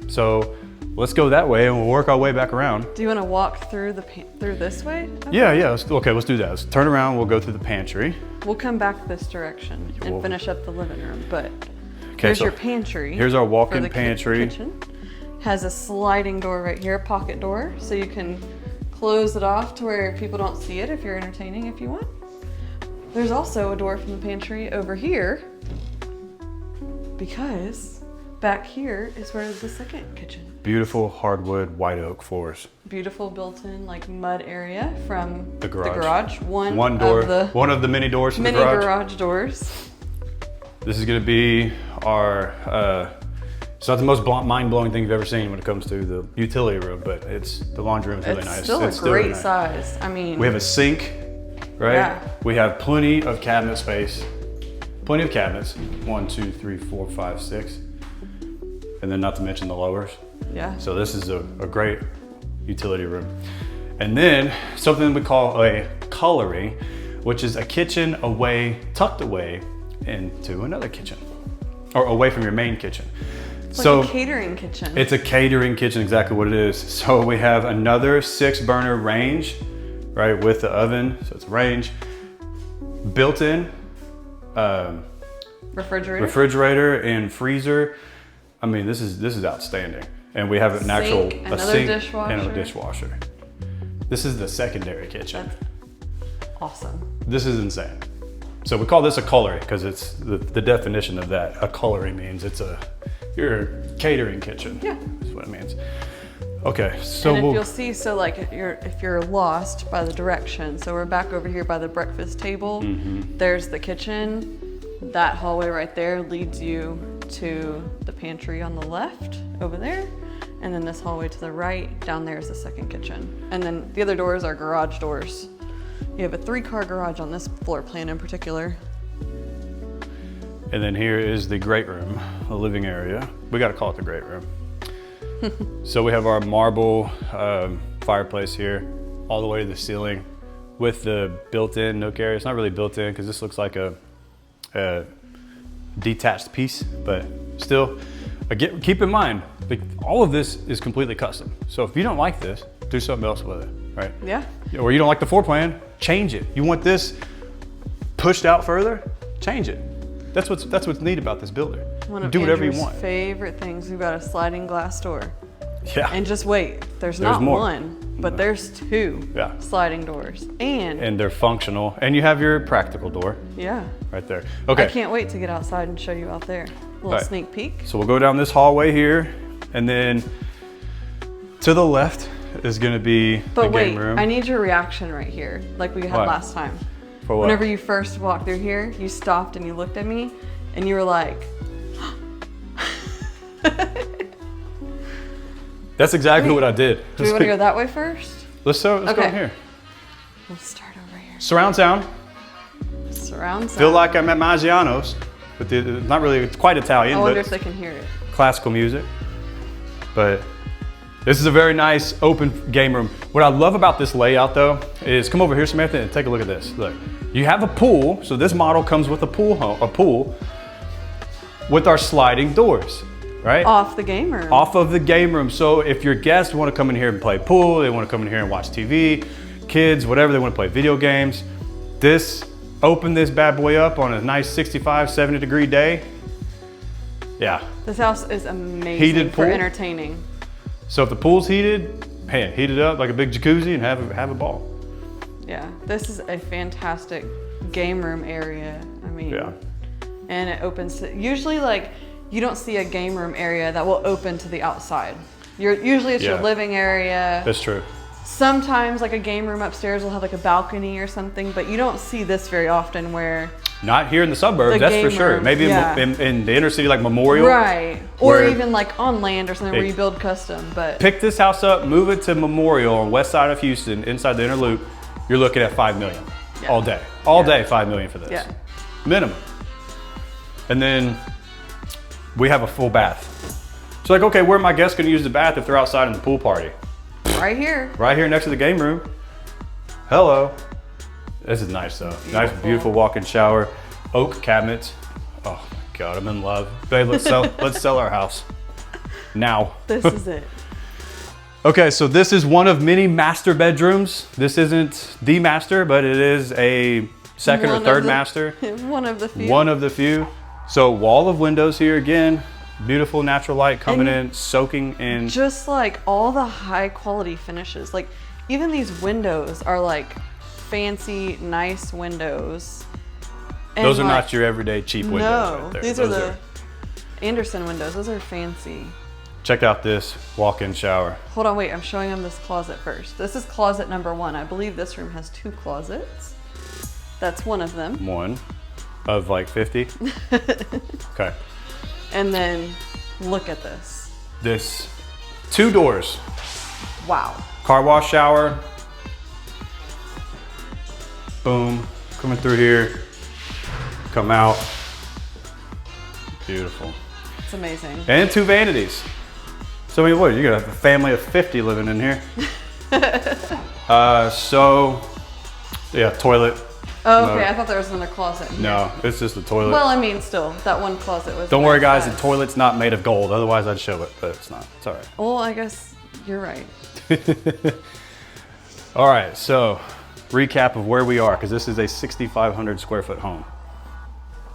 So let's go that way and we'll work our way back around. Do you want to walk through through this way? Yeah. Let's do that. Let's turn around. We'll go through the pantry. We'll come back this direction and finish up the living room. But here's your pantry. Here's our walk-in pantry. Kitchen. Has a sliding door right here, a pocket door, so you can close it off to where people don't see it if you're entertaining if you want. There's also a door from the pantry over here, because back here is where the second kitchen. Beautiful hardwood white oak floors. Beautiful built-in like mud area from the garage. One door. One of the many doors from the garage. Many garage doors. This is going to be our. It's not the most mind-blowing thing you've ever seen when it comes to the utility room, but the laundry room is really nice. It's still a great size. I mean, we have a sink. Right? Yeah. We have plenty of cabinet space. Plenty of cabinets. 1, 2, 3, 4, 5, 6. And then not to mention the lowers. Yeah. So this is a great utility room. And then something we call a cullery, which is a kitchen tucked away into another kitchen. Or away from your main kitchen. It's like a catering kitchen. It's a catering kitchen, exactly what it is. So we have another 6-burner range, right, with the oven, so it's a range. Built-in refrigerator and freezer. I mean, this is outstanding. And we have a sink and a dishwasher. This is the secondary kitchen. That's awesome. This is insane. So we call this a cullery because it's the definition of that. A cullery means your catering kitchen. Yeah. That's what it means. Okay, so and if you'll see, so like if you're lost by the direction, so we're back over here by the breakfast table. There's the kitchen. That hallway right there leads you to the pantry on the left over there. And then this hallway to the right, down there is the second kitchen. And then the other doors are garage doors. You have a 3-car garage on this floor plan in particular. And then here is the great room, the living area. We got to call it the great room. So we have our marble fireplace here, all the way to the ceiling with the built-in nook area. It's not really built in because this looks like a detached piece, but still, again, keep in mind, like, all of this is completely custom. So if you don't like this, do something else with it, right? Yeah. Or you don't like the floor plan, change it. You want this pushed out further, change it. That's what's neat about this builder. One of do whatever Andrew's you want. favorite things, we've got a sliding glass door. Yeah. And just wait, there's not more. one, but there's 2 sliding doors. And they're functional. And you have your practical door. Yeah. Right there. Okay. I can't wait to get outside and show you out there. A little sneak peek. So we'll go down this hallway here, and then to the left is gonna be the game room. I need your reaction right here, like we had last time. For what? Whenever you first walked through here, you stopped and you looked at me, and you were like, That's exactly what I did. Do we want to go that way first? Let's go in here. We'll start over here. Surround sound. Surround sound. Feel like I'm at Maggiano's, but not really, it's quite Italian. I wonder but if they can hear it. Classical music. But this is a very nice open game room. What I love about this layout though is, come over here Samantha and take a look at this. Look, you have a pool. So this model comes with a pool with our sliding doors, right? Off the game room. Off of the game room. So if your guests want to come in here and play pool, they want to come in here and watch TV, kids, whatever, they want to play video games, open this bad boy up on a nice 65, 70 degree day. Yeah. This house is amazing Heated for pool. entertaining. So if the pool's heated, man, heat it up like a big jacuzzi and have a ball. Yeah, this is a fantastic game room area. I mean, and it opens to, usually like, you don't see a game room area that will open to the outside. Usually it's your living area. That's true. Sometimes like a game room upstairs will have like a balcony or something, but you don't see this very often where... Not here in the suburbs, that's for sure. Room, Maybe in the inner city like Memorial. Right, or even like on land or something where you build custom, but... Pick this house up, move it to Memorial on west side of Houston, inside the inner loop, you're looking at $5 million all day. All day, $5 million for this. Yeah. Minimum. And then we have a full bath. So like, okay, where are my guests gonna use the bath if they're outside in the pool party? Right here. Right here next to the game room. Hello. This is nice though. Nice, beautiful walk-in shower. Oak cabinets. Oh my God, I'm in love. Babe, let's sell our house. Now. This is it. Okay, so this is one of many master bedrooms. This isn't the master, but it is a second or third master. One of the few. One of the few. So wall of windows here again. Beautiful natural light coming in, soaking in. Just like all the high quality finishes. Like even these windows are like fancy, nice windows. And those are not your everyday cheap windows right there. These are the Anderson windows. Those are fancy. Check out this walk-in shower. Hold on, wait, I'm showing them this closet first. This is closet number 1. I believe this room has 2 closets. That's one of them. One of like 50. Okay. And then look at this. This 2 doors. Wow. Car wash shower. Boom. Coming through here. Come out. Beautiful. It's amazing. And 2 vanities. So I mean, what, you're gonna have a family of 50 living in here. So, yeah, toilet. Oh, okay, I thought there was another closet in here. No, it's just a toilet. Well, I mean, still, that one closet was... Don't worry, guys, the toilet's not made of gold. Otherwise, I'd show it, but it's not. It's all right. Well, I guess you're right. All right, so recap of where we are, because this is a 6,500 square foot home.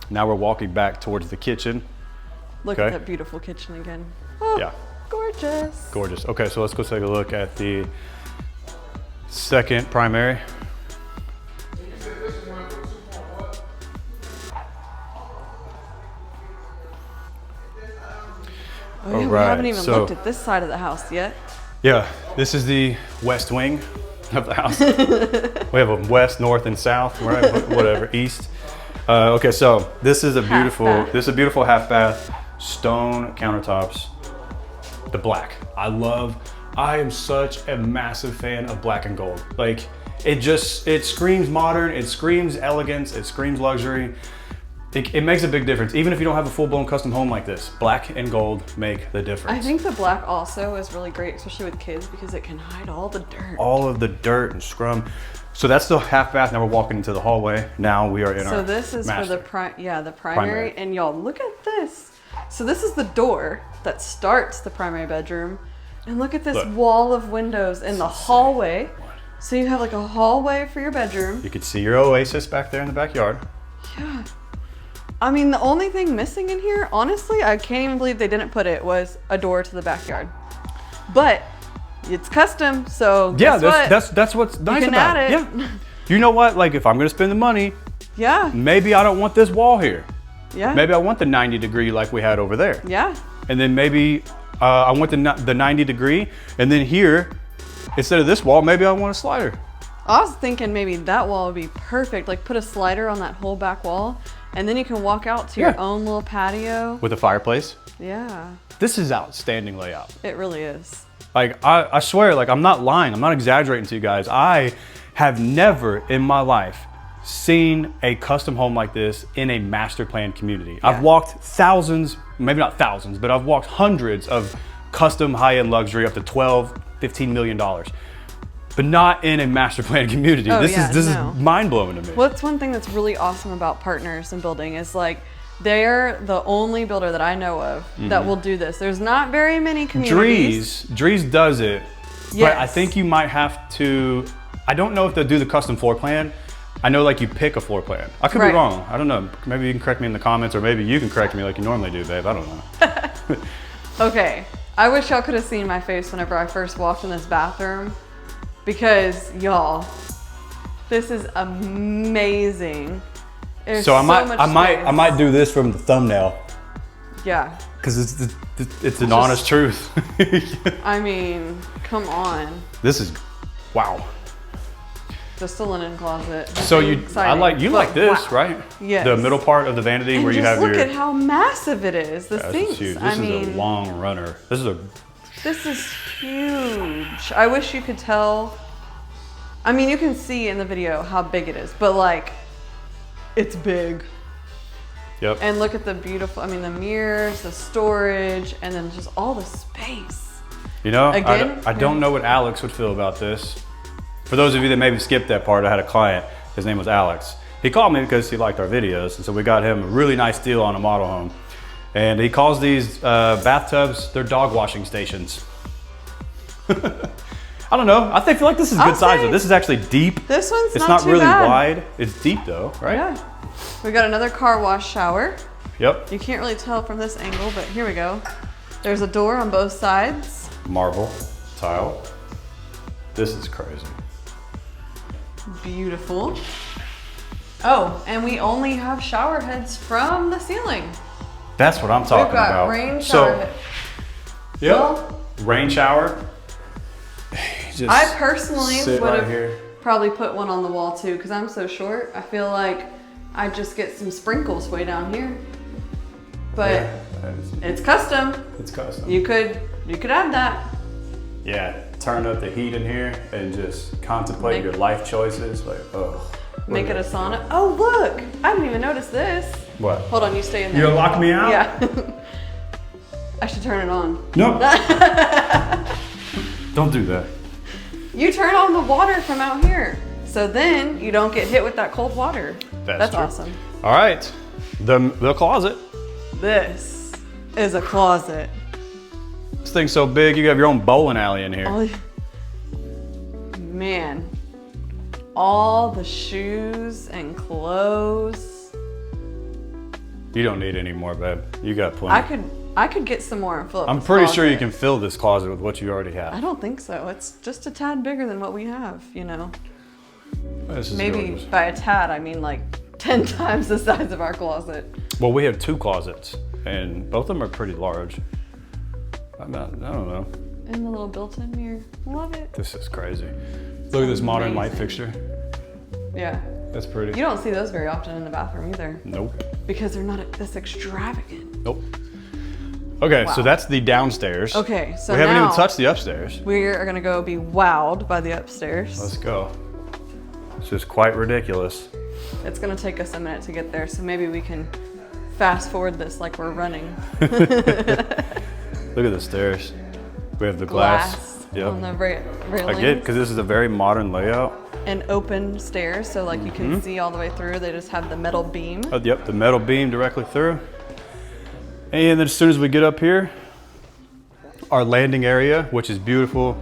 Now we're walking back towards the kitchen. Look at that beautiful kitchen again. Oh, Yeah. gorgeous. Gorgeous. Okay, so let's go take a look at the second primary. Oh, yeah, we haven't even looked at this side of the house yet. Yeah, this is the west wing of the house. We have a west, north, and south, right? Whatever, east. Okay, so this is a beautiful half bath, stone countertops, the black. I am such a massive fan of black and gold. Like, it screams modern, it screams elegance, it screams luxury. It makes a big difference. Even if you don't have a full-blown custom home like this, black and gold make the difference. I think the black also is really great, especially with kids, because it can hide all the dirt. All of the dirt and scrum. So that's the half bath. Now we're walking into the hallway. Now we are in our So this is master. for the primary. And y'all, look at this. So this is the door that starts the primary bedroom. And look at this wall of windows in the hallway. So you have like a hallway for your bedroom. You could see your oasis back there in the backyard. Yeah. I mean, the only thing missing in here, honestly, I can't even believe they didn't put it, was a door to the backyard. But it's custom, so Yeah, guess that's what's nice you can about add it. it. Yeah. You know what? Like, if I'm gonna spend the money, Yeah. maybe I don't want this wall here. Yeah. Maybe I want the 90 degree like we had over there. Yeah. And then maybe I want the 90 degree, and then here, instead of this wall, maybe I want a slider. I was thinking maybe that wall would be perfect. Like, put a slider on that whole back wall, and then you can walk out to your own little patio. With a fireplace. Yeah. This is outstanding layout. It really is. Like, I swear, like, I'm not lying. I'm not exaggerating to you guys. I have never in my life seen a custom home like this in a master plan community. Yeah. I've walked thousands, maybe not thousands, but I've walked hundreds of custom high-end luxury up to $12, $15 million. But not in a master plan community. Oh, This is mind-blowing to me. Well, that's one thing that's really awesome about partners in building is, like, they're the only builder that I know of that will do this. There's not very many communities. Drees does it, Yes. but I think you might have to, I don't know if they'll do the custom floor plan. I know, like, you pick a floor plan. I could be wrong. I don't know. Maybe you can correct me in the comments, or maybe you can correct me like you normally do, babe. I don't know. Okay, I wish y'all could have seen my face whenever I first walked in this bathroom, because y'all, this is amazing. There's So I much might do this from the thumbnail, Yeah. because it's an honest truth. I mean, come on. This is, wow. Just a linen closet. So you like this, wow. right? Yes. The middle part of the vanity And where you just have look your. at how massive it is. The This sinks. is huge. I This is a long runner. This is huge. I wish you could tell. I mean, you can see in the video how big it is, but like, it's big. Yep. And look at the beautiful, I mean, the mirrors, the storage, and then just all the space. You know, Again, I don't know what Alex would feel about this. For those of you that maybe skipped that part, I had a client, his name was Alex. He called me because he liked our videos, and so we got him a really nice deal on a model home. And he calls these bathtubs, they're dog washing stations. I don't know, I feel like this is good size though. This is actually deep. This one's it's not not too really bad. wide, it's deep though, right? Yeah. We got another car wash shower. Yep. You can't really tell from this angle, but here we go. There's a door on both sides. Marble, tile. This is crazy. Beautiful. Oh, and we only have shower heads from the ceiling. That's what I'm talking about. We've got rain shower head. Yep. Well, rain shower. Just I personally sit would right have here. probably put one on the wall too, because I'm so short. I feel like I just get some sprinkles way down here. But Yeah, it's custom. it's custom. You could add that. Yeah, turn up the heat in here and just contemplate your life choices. Like, oh. Make it a sauna. Oh, look! I didn't even notice this. What? Hold on, you stay in there. You gonna lock me out? Yeah. I should turn it on. No. Don't do that. You turn on the water from out here. So then you don't get hit with that cold water. That's true. awesome. All right, the closet. This is a closet. This thing's so big, you have your own bowling alley in here. Oh, man. All the shoes and clothes. You don't need any more, babe. You got plenty. I could get some more and fill up I'm this pretty closet. sure you can fill this closet with what you already have. I don't think so. It's just a tad bigger than what we have, you know. This is Maybe gorgeous. by a tad, I mean like 10 times the size of our closet. Well, we have 2 closets, and both of them are pretty large. I don't know. And the little built-in mirror. Love it. This is crazy. Look at this modern light amazing. fixture. Yeah. That's pretty. You don't see those very often in the bathroom either. Nope. Because they're not this extravagant. Nope. Okay, Wow. so that's the downstairs. Okay, so we haven't now even touched the upstairs. we're gonna go be wowed by the upstairs. Let's go. It's just quite ridiculous. It's gonna take us a minute to get there, so maybe we can fast forward this like we're running. Look at the stairs. We have the glass. Yep. On the railings. I get it, because this is a very modern layout. And open stairs, so like you can see all the way through. They just have the metal beam. Oh, yep, the metal beam directly through. And then as soon as we get up here, our landing area, which is beautiful,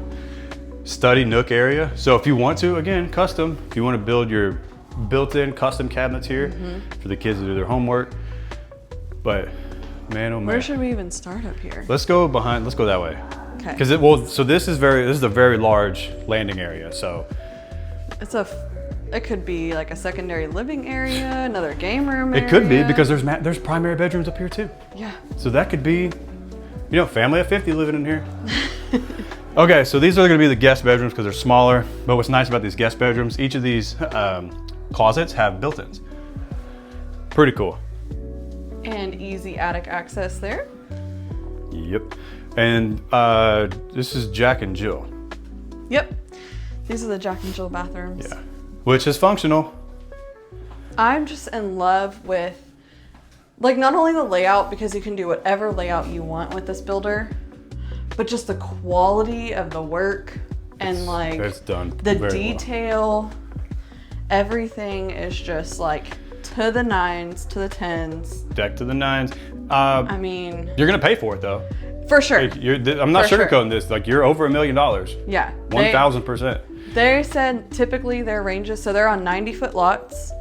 study nook area. So if you want to, again, custom, if you want to build your built-in custom cabinets here for the kids to do their homework. But man, oh man. Where should we even start up here? Let's go behind, let's go that way. Okay. Because so this is a very large landing area. So It could be like a secondary living area, another game room area. it could be, because there's primary bedrooms up here too. Yeah. So that could be, family of 50 living in here. Okay, so these are gonna be the guest bedrooms because they're smaller. But what's nice about these guest bedrooms, each of these closets have built-ins. Pretty cool. And easy attic access there. Yep. And this is Jack and Jill. Yep. These are the Jack and Jill bathrooms. Yeah. Which is functional. I'm just in love with, like, not only the layout, because you can do whatever layout you want with this builder, but just the quality of the work and like It's done the very detail. Everything is just like to the 9s, to the 10s. Deck to the 9s. I mean, You're gonna pay for it though. for sure. Like, I'm not For sure. sugarcoating this. Like, you're over $1 million. Yeah. 1,000%. They said typically their ranges, so they're on 90-foot lots,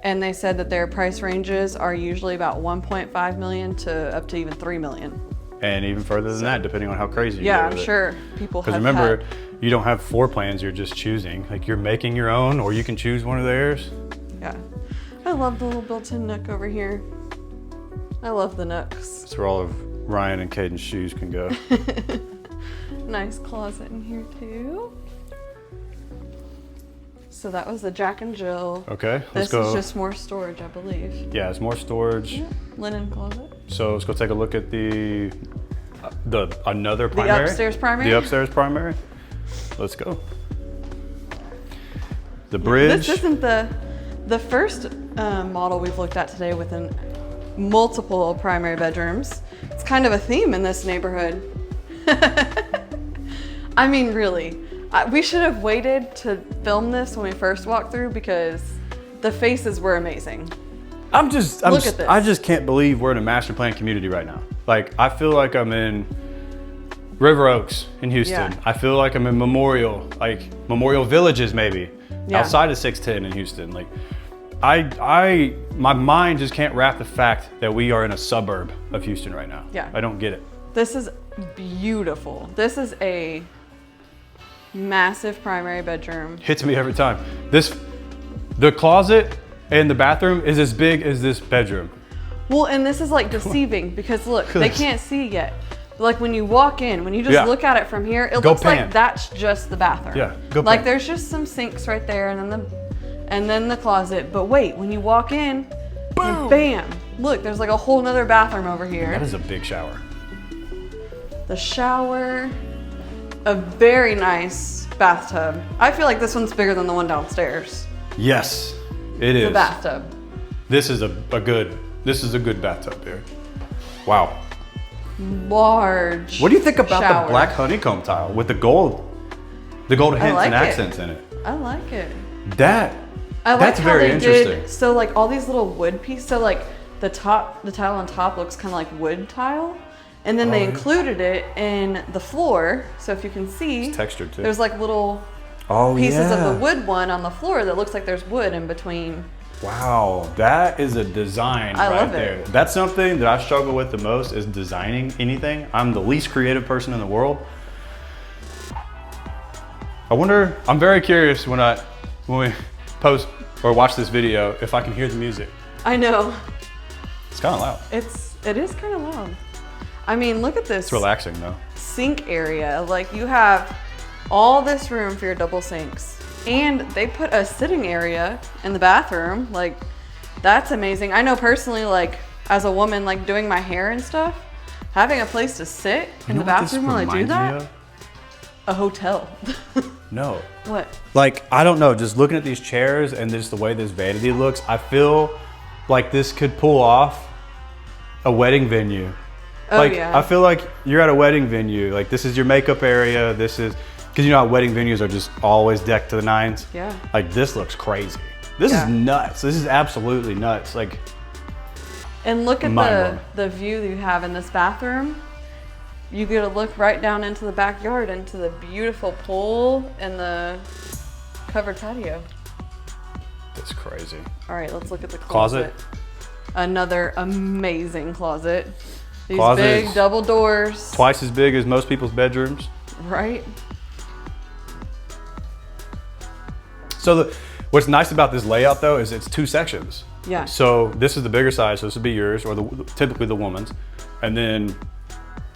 and they said that their price ranges are usually about 1.5 million to up to even 3 million. And even further than that, depending on how crazy you Yeah, get I'm with it. sure people have. Because remember, you don't have floor plans, you're just choosing. Like, you're making your own, or you can choose one of theirs. Yeah. I love the little built-in nook over here. I love the nooks. That's where all of Ryan and Caden's shoes can go. Nice closet in here too. So that was the Jack and Jill. Okay, let's This go. is just more storage, I believe. Yeah, it's more storage. Yeah. Linen closet. So let's go take a look at the another primary. The upstairs primary? The upstairs primary. Let's go. The bridge. This isn't the first model we've looked at today with multiple primary bedrooms. It's kind of a theme in this neighborhood. I mean, really. We should have waited to film this when we first walked through because the faces were amazing. Look at this. I just can't believe we're in a master plan community right now. Like, I feel like I'm in River Oaks in Houston. Yeah. I feel like I'm in Memorial Villages maybe, Yeah. outside of 610 in Houston. Like, my mind just can't wrap the fact that we are in a suburb of Houston right now. Yeah. I don't get it. This is beautiful. This is a massive primary bedroom. Hits me every time. The closet and the bathroom is as big as this bedroom. Well, and this is like deceiving because look, they can't see yet. Like when you walk in, when you just look at it from here, it looks pan. like that's just the bathroom. Yeah, go Like pan. there's just some sinks right there and then the closet. But wait, when you walk in, and bam, look, there's like a whole nother bathroom over here. That is a big shower. The shower, a very nice bathtub. I feel like this one's bigger than the one downstairs. Yes, it is. The bathtub. This is a good bathtub here. Wow. Large. What do you think about shower. the black honeycomb tile with the gold hints like and it. accents in it? I like it. That's how very they interesting. did, so like all these little wood pieces, so like the tile on top looks kind of like wood tile. And then they included it in the floor. So if you can see, It's textured too. there's like little pieces of the wood one on the floor that looks like there's wood in between Wow, that is a design I right love there. it. That's something that I struggle with the most is designing anything. I'm the least creative person in the world. I wonder, I'm very curious when we post or watch this video, if I can hear the music. I know. It's kind of loud. It is kind of loud. I mean, look at this. It's relaxing though. Sink area. Like you have all this room for your double sinks. And they put a sitting area in the bathroom. Like, that's amazing. I know personally, like, as a woman, like, doing my hair and stuff, having a place to sit in the bathroom while I do that, a hotel. No. What? Like, I don't know, just looking at these chairs and just the way this vanity looks, I feel like this could pull off a wedding venue. Oh, like, yeah. I feel like you're at a wedding venue. Like, this is your makeup area. This is, because you know how wedding venues are just always decked to the nines? Yeah. Like, this looks crazy. This is nuts. This is absolutely nuts. Like, and look at the view that you have in this bathroom. You get to look right down into the backyard, into the beautiful pool and the covered patio. that's crazy. All right, let's look at the closet. Another amazing closet. These Closet big is double doors. Twice as big as most people's bedrooms. Right? So what's nice about this layout though is it's 2 sections. Yeah. So this is the bigger size, so this would be yours, or typically the woman's. And then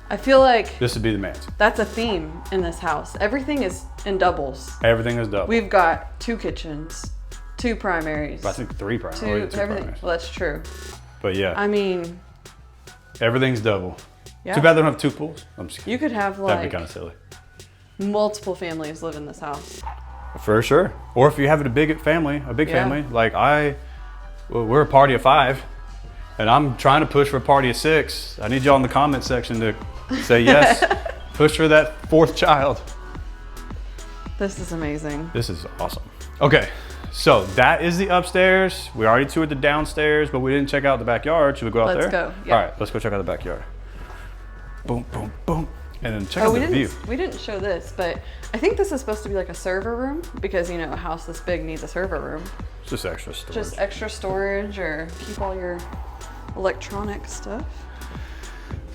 I feel like this would be the man's. that's a theme in this house. Everything is in doubles. Everything is double. We've got 2 kitchens, 2 primaries. I think 3 primaries. Oh, yeah, 2 everything. primaries. Well, that's true. But yeah, I mean, everything's double. yeah. Too bad they don't have 2 pools. I'm just kidding. You could have That'd be like kind of silly. multiple families live in this house. For sure. Or if you have a big family, like we're a party of 5, and I'm trying to push for a party of 6. I need y'all in the comment section to say yes. Push for that 4th child. This is amazing. This is awesome. Okay, so that is the upstairs. We already toured the downstairs, but we didn't check out the backyard. Should we go out there? Let's go. Yeah. All right, let's go check out the backyard. Boom, boom, boom. And then check out the view. We didn't show this, but I think this is supposed to be like a server room because, you know, a house this big needs a server room. It's just extra storage. Just extra storage or keep all your electronic stuff.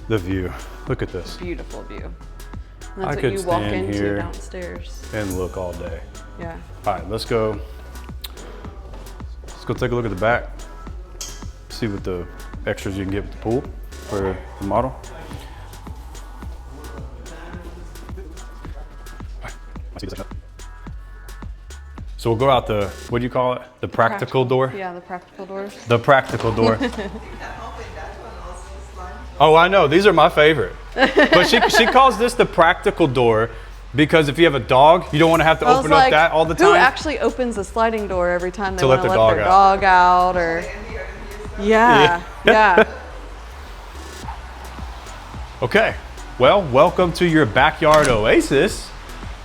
The view. Look at this. Beautiful view. And I that's could what you walk stand into here downstairs. and look all day. Yeah. All right, let's go. Let's go take a look at the back. See what the extras you can get with the pool for the model. So we'll go out the, what do you call it? The practical door? Yeah, the practical doors. The practical door. Oh, I know, these are my favorite. But she calls this the practical door because if you have a dog, you don't want to have to open up that all the time. Who actually opens a sliding door every time they want to let their dog dog out or... Yeah, yeah. Okay, well, welcome to your backyard oasis.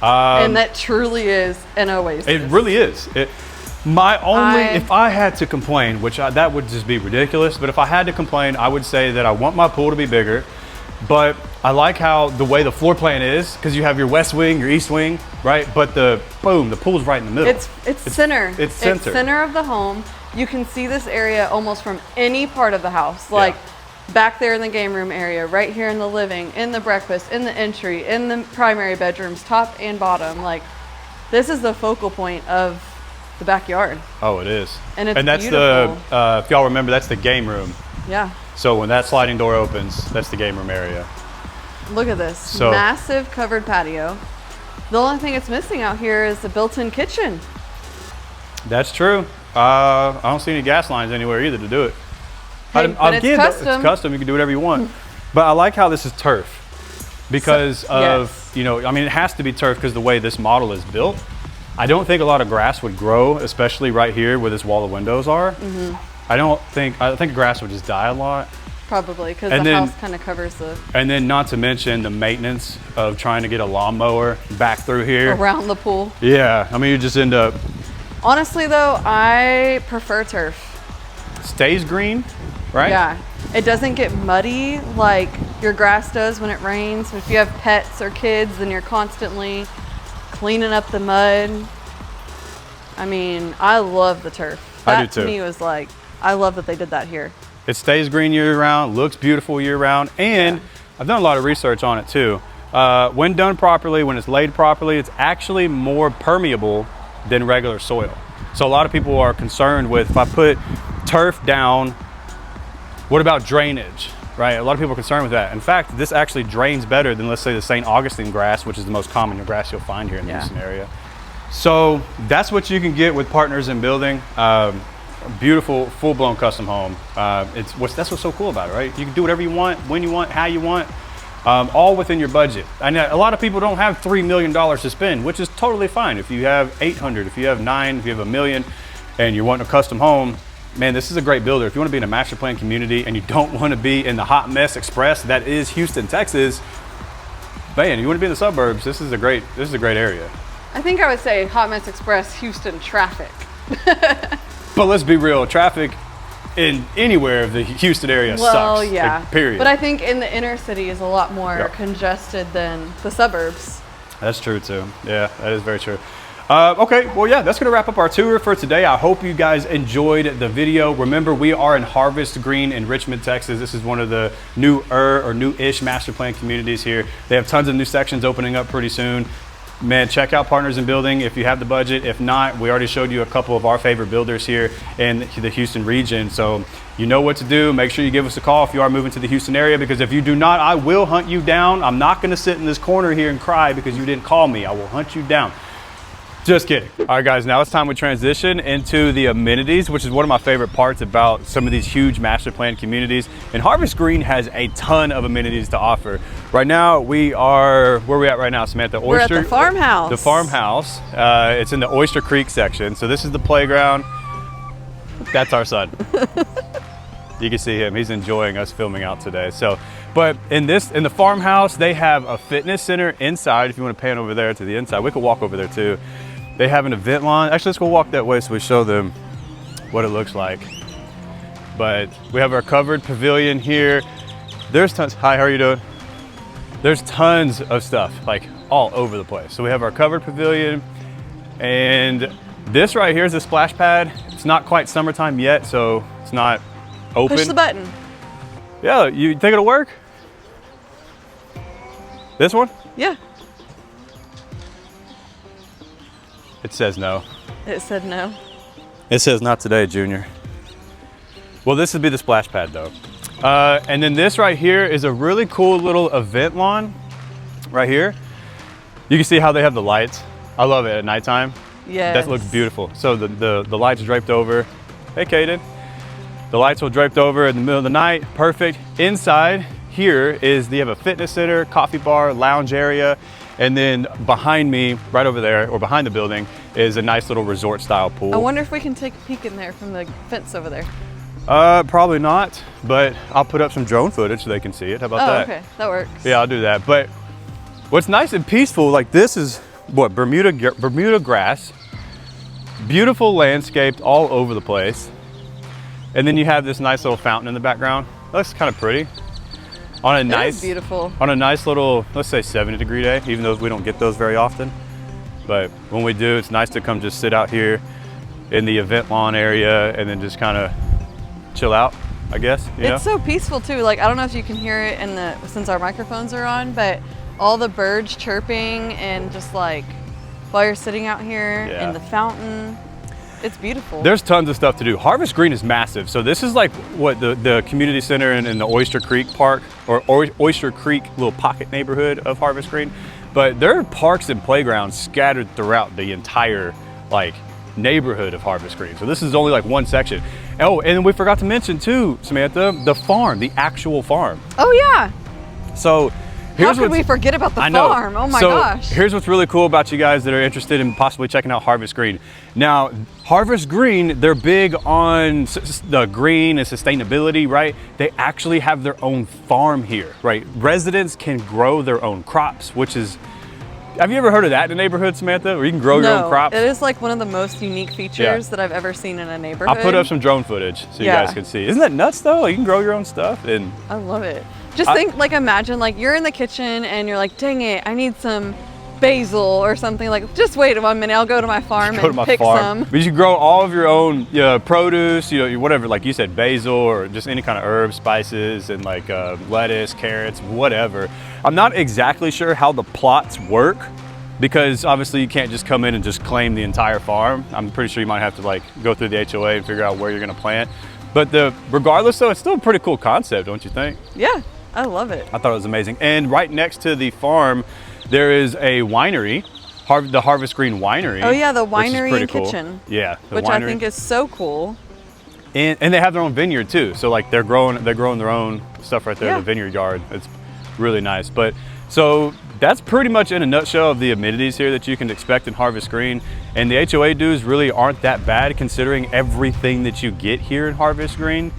And that truly is an oasis. It really is. If I had to complain, which that would just be ridiculous, but if I had to complain, I would say that I want my pool to be bigger, but I like how the way the floor plan is, because you have your west wing, your east wing, right? But the pool's right in the middle. It's center. It's center. It's center of the home. You can see this area almost from any part of the house. Like back there in the game room area, right here in the living, in the breakfast, in the entry, in the primary bedrooms, top and bottom. Like, this is the focal point of the backyard. Oh, it is. And it's that's beautiful. if y'all remember, that's the game room. Yeah. So when that sliding door opens, that's the game room area. Look at this massive covered patio. The only thing it's missing out here is the built-in kitchen. That's true. I don't see any gas lines anywhere either to do it. Hey, but it's custom. It's custom. You can do whatever you want. But I like how this is turf because you know, I mean, it has to be turf because the way this model is built. I don't think a lot of grass would grow, especially right here where this wall of windows are. Mm-hmm. I think grass would just die a lot. Probably because the house kind of covers the... And then not to mention the maintenance of trying to get a lawnmower back through here. Around the pool. Yeah, I mean, you just end up... Honestly though, I prefer turf. Stays green, right? Yeah, it doesn't get muddy like your grass does when it rains. If you have pets or kids, then you're constantly cleaning up the mud. I mean, I love the turf. That to me was like, I love that they did that here. It stays green year round, looks beautiful year round, and I've done a lot of research on it too. When done properly, when it's laid properly, it's actually more permeable than regular soil. So a lot of people are concerned with, if I put turf down, what about drainage, right? A lot of people are concerned with that. In fact, this actually drains better than, let's say, the St. Augustine grass, which is the most common grass you'll find here in the Houston area. So that's what you can get with Partners in Building. Beautiful, full-blown custom home. That's what's so cool about it, right? You can do whatever you want, when you want, how you want, all within your budget. And a lot of people don't have $3 million to spend, which is totally fine. If you have 800, if you have 9, if you have $1 million, and you're wanting a custom home, man, this is a great builder. If you want to be in a master plan community and you don't want to be in the hot mess express that is Houston, Texas, man, you want to be in the suburbs, this is a great area. I think I would say hot mess express, Houston traffic. But let's be real, traffic in anywhere of the Houston area sucks. Well, yeah. Like, period. But I think in the inner city is a lot more congested than the suburbs. That's true too. Yeah, that is very true. Okay, well, yeah, that's gonna wrap up our tour for today. I hope you guys enjoyed the video. Remember, we are in Harvest Green in Richmond, Texas. This is one of the new-ish master plan communities here. They have tons of new sections opening up pretty soon. Man, check out Partners in Building if you have the budget. If not, we already showed you a couple of our favorite builders here in the Houston region. So you know what to do. Make sure you give us a call if you are moving to the Houston area, because if you do not, I will hunt you down. I'm not gonna sit in this corner here and cry because you didn't call me. I will hunt you down. Just kidding. All right, guys, now it's time we transition into the amenities, which is one of my favorite parts about some of these huge master plan communities. And Harvest Green has a ton of amenities to offer. Right now, where are we at right now, Samantha? We're at the farmhouse. The farmhouse. It's in the Oyster Creek section. So this is the playground. That's our son. You can see him. He's enjoying us filming out today. So, but in the farmhouse, they have a fitness center inside. If you want to pan over there to the inside, we could walk over there too. They have an event lawn. Actually, let's go walk that way so we show them what it looks like. But we have our covered pavilion here. There's tons. Hi, how are you doing? There's tons of stuff like all over the place. So we have our covered pavilion, and this right here is a splash pad. It's not quite summertime yet, so it's not open. Push the button. Yeah, you think it'll work? This one? Yeah. It says no. It said no. It says not today, Junior. Well, this would be the splash pad though. And then this right here is a really cool little event lawn right here. You can see how they have the lights. I love it at nighttime. Yeah. That looks beautiful. So the lights draped over. Hey, Kaden. The lights will draped over in the middle of the night. Perfect. Inside here they have a fitness center, coffee bar, lounge area. And then behind me, right over there, or behind the building, is a nice little resort style pool. I wonder if we can take a peek in there from the fence over there. Probably not, but I'll put up some drone footage so they can see it. How about that? Okay, that works. Yeah, I'll do that. But what's nice and peaceful, like this is what, Bermuda grass, beautiful landscaped all over the place. And then you have this nice little fountain in the background. That looks kind of pretty. On a nice, beautiful. On a nice little, let's say 70-degree day, even though we don't get those very often. But when we do, it's nice to come just sit out here in the event lawn area and then just kind of chill out, I guess. It's so peaceful too. Like, I don't know if you can hear it since our microphones are on, but all the birds chirping and just like while you're sitting out here in the fountain. It's beautiful. There's tons of stuff to do. Harvest Green is massive. So this is like what the community center in the Oyster Creek Park, or Oyster Creek little pocket neighborhood of Harvest Green. But there are parks and playgrounds scattered throughout the entire like neighborhood of Harvest Green. So this is only like one section. Oh, and we forgot to mention too, Samantha, the farm, the actual farm. Oh yeah. So how could we forget about the farm? Oh my gosh. Here's what's really cool about you guys that are interested in possibly checking out Harvest Green. Now, Harvest Green, they're big on the green and sustainability, right? They actually have their own farm here, right? Residents can grow their own crops, which is, have you ever heard of that in a neighborhood, Samantha, where you can grow your own crops? It is like one of the most unique features that I've ever seen in a neighborhood. I'll put up some drone footage so you guys can see. Isn't that nuts though? Like, you can grow your own stuff. And I love it. Just think, like, imagine, like, you're in the kitchen and you're like, dang it, I need some basil or something, like just wait 1 minute, I'll go to my farm and pick some. But you grow all of your own produce, whatever, like you said, basil or just any kind of herbs, spices, and like lettuce, carrots, whatever. I'm not exactly sure how the plots work, because obviously you can't just come in and just claim the entire farm. I'm pretty sure you might have to like go through the HOA and figure out where you're gonna plant. But regardless though, it's still a pretty cool concept, don't you think? Yeah, I love it. I thought it was amazing. And right next to the farm, there is a winery, the Harvest Green Winery. Oh yeah, the winery and cool. kitchen. Yeah, which I think is so cool. And they have their own vineyard too. So like they're growing their own stuff right there in Yeah. the vineyard yard. It's really nice. But so that's pretty much in a nutshell of the amenities here that you can expect in Harvest Green. And the HOA dues really aren't that bad considering everything that you get here in Harvest Green.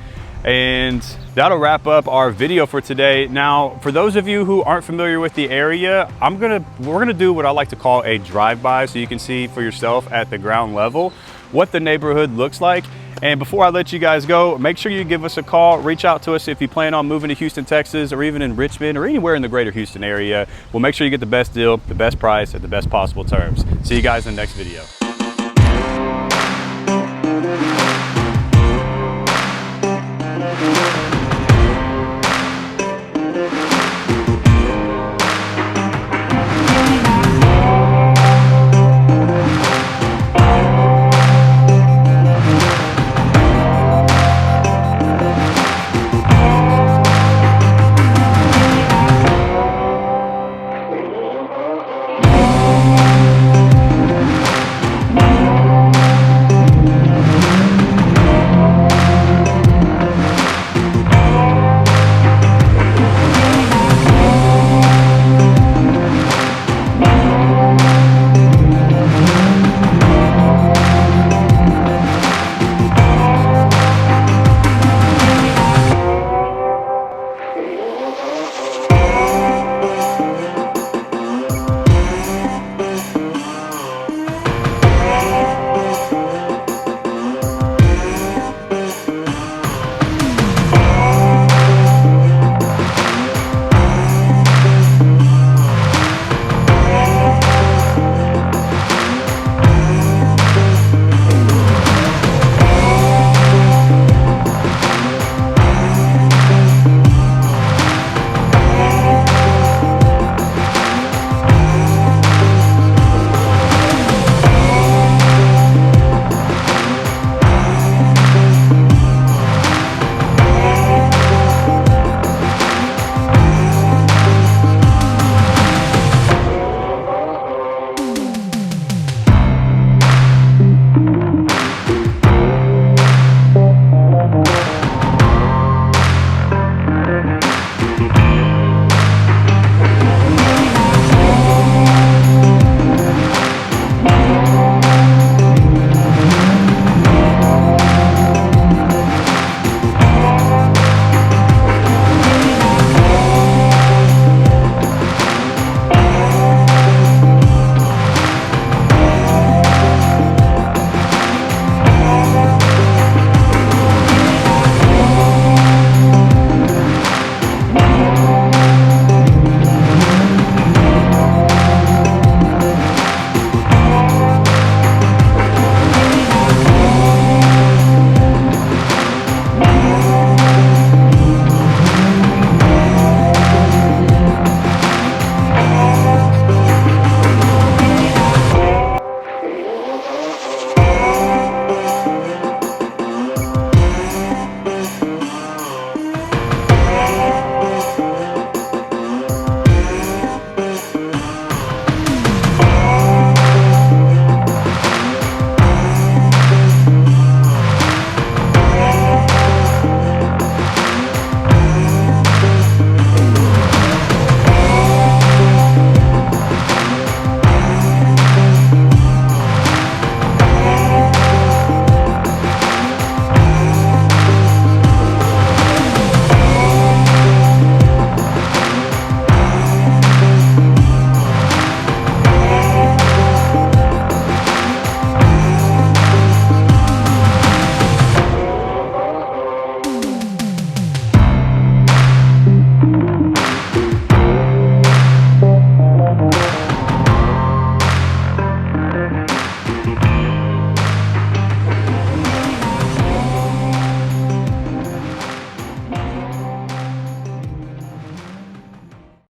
And that'll wrap up our video for today. Now, for those of you who aren't familiar with the area, we're gonna do what I like to call a drive-by, so you can see for yourself at the ground level what the neighborhood looks like. And before I let you guys go, make sure you give us a call, reach out to us if you plan on moving to Houston, Texas, or even in Richmond or anywhere in the greater Houston area. We'll make sure you get the best deal, the best price at the best possible terms. See you guys in the next video.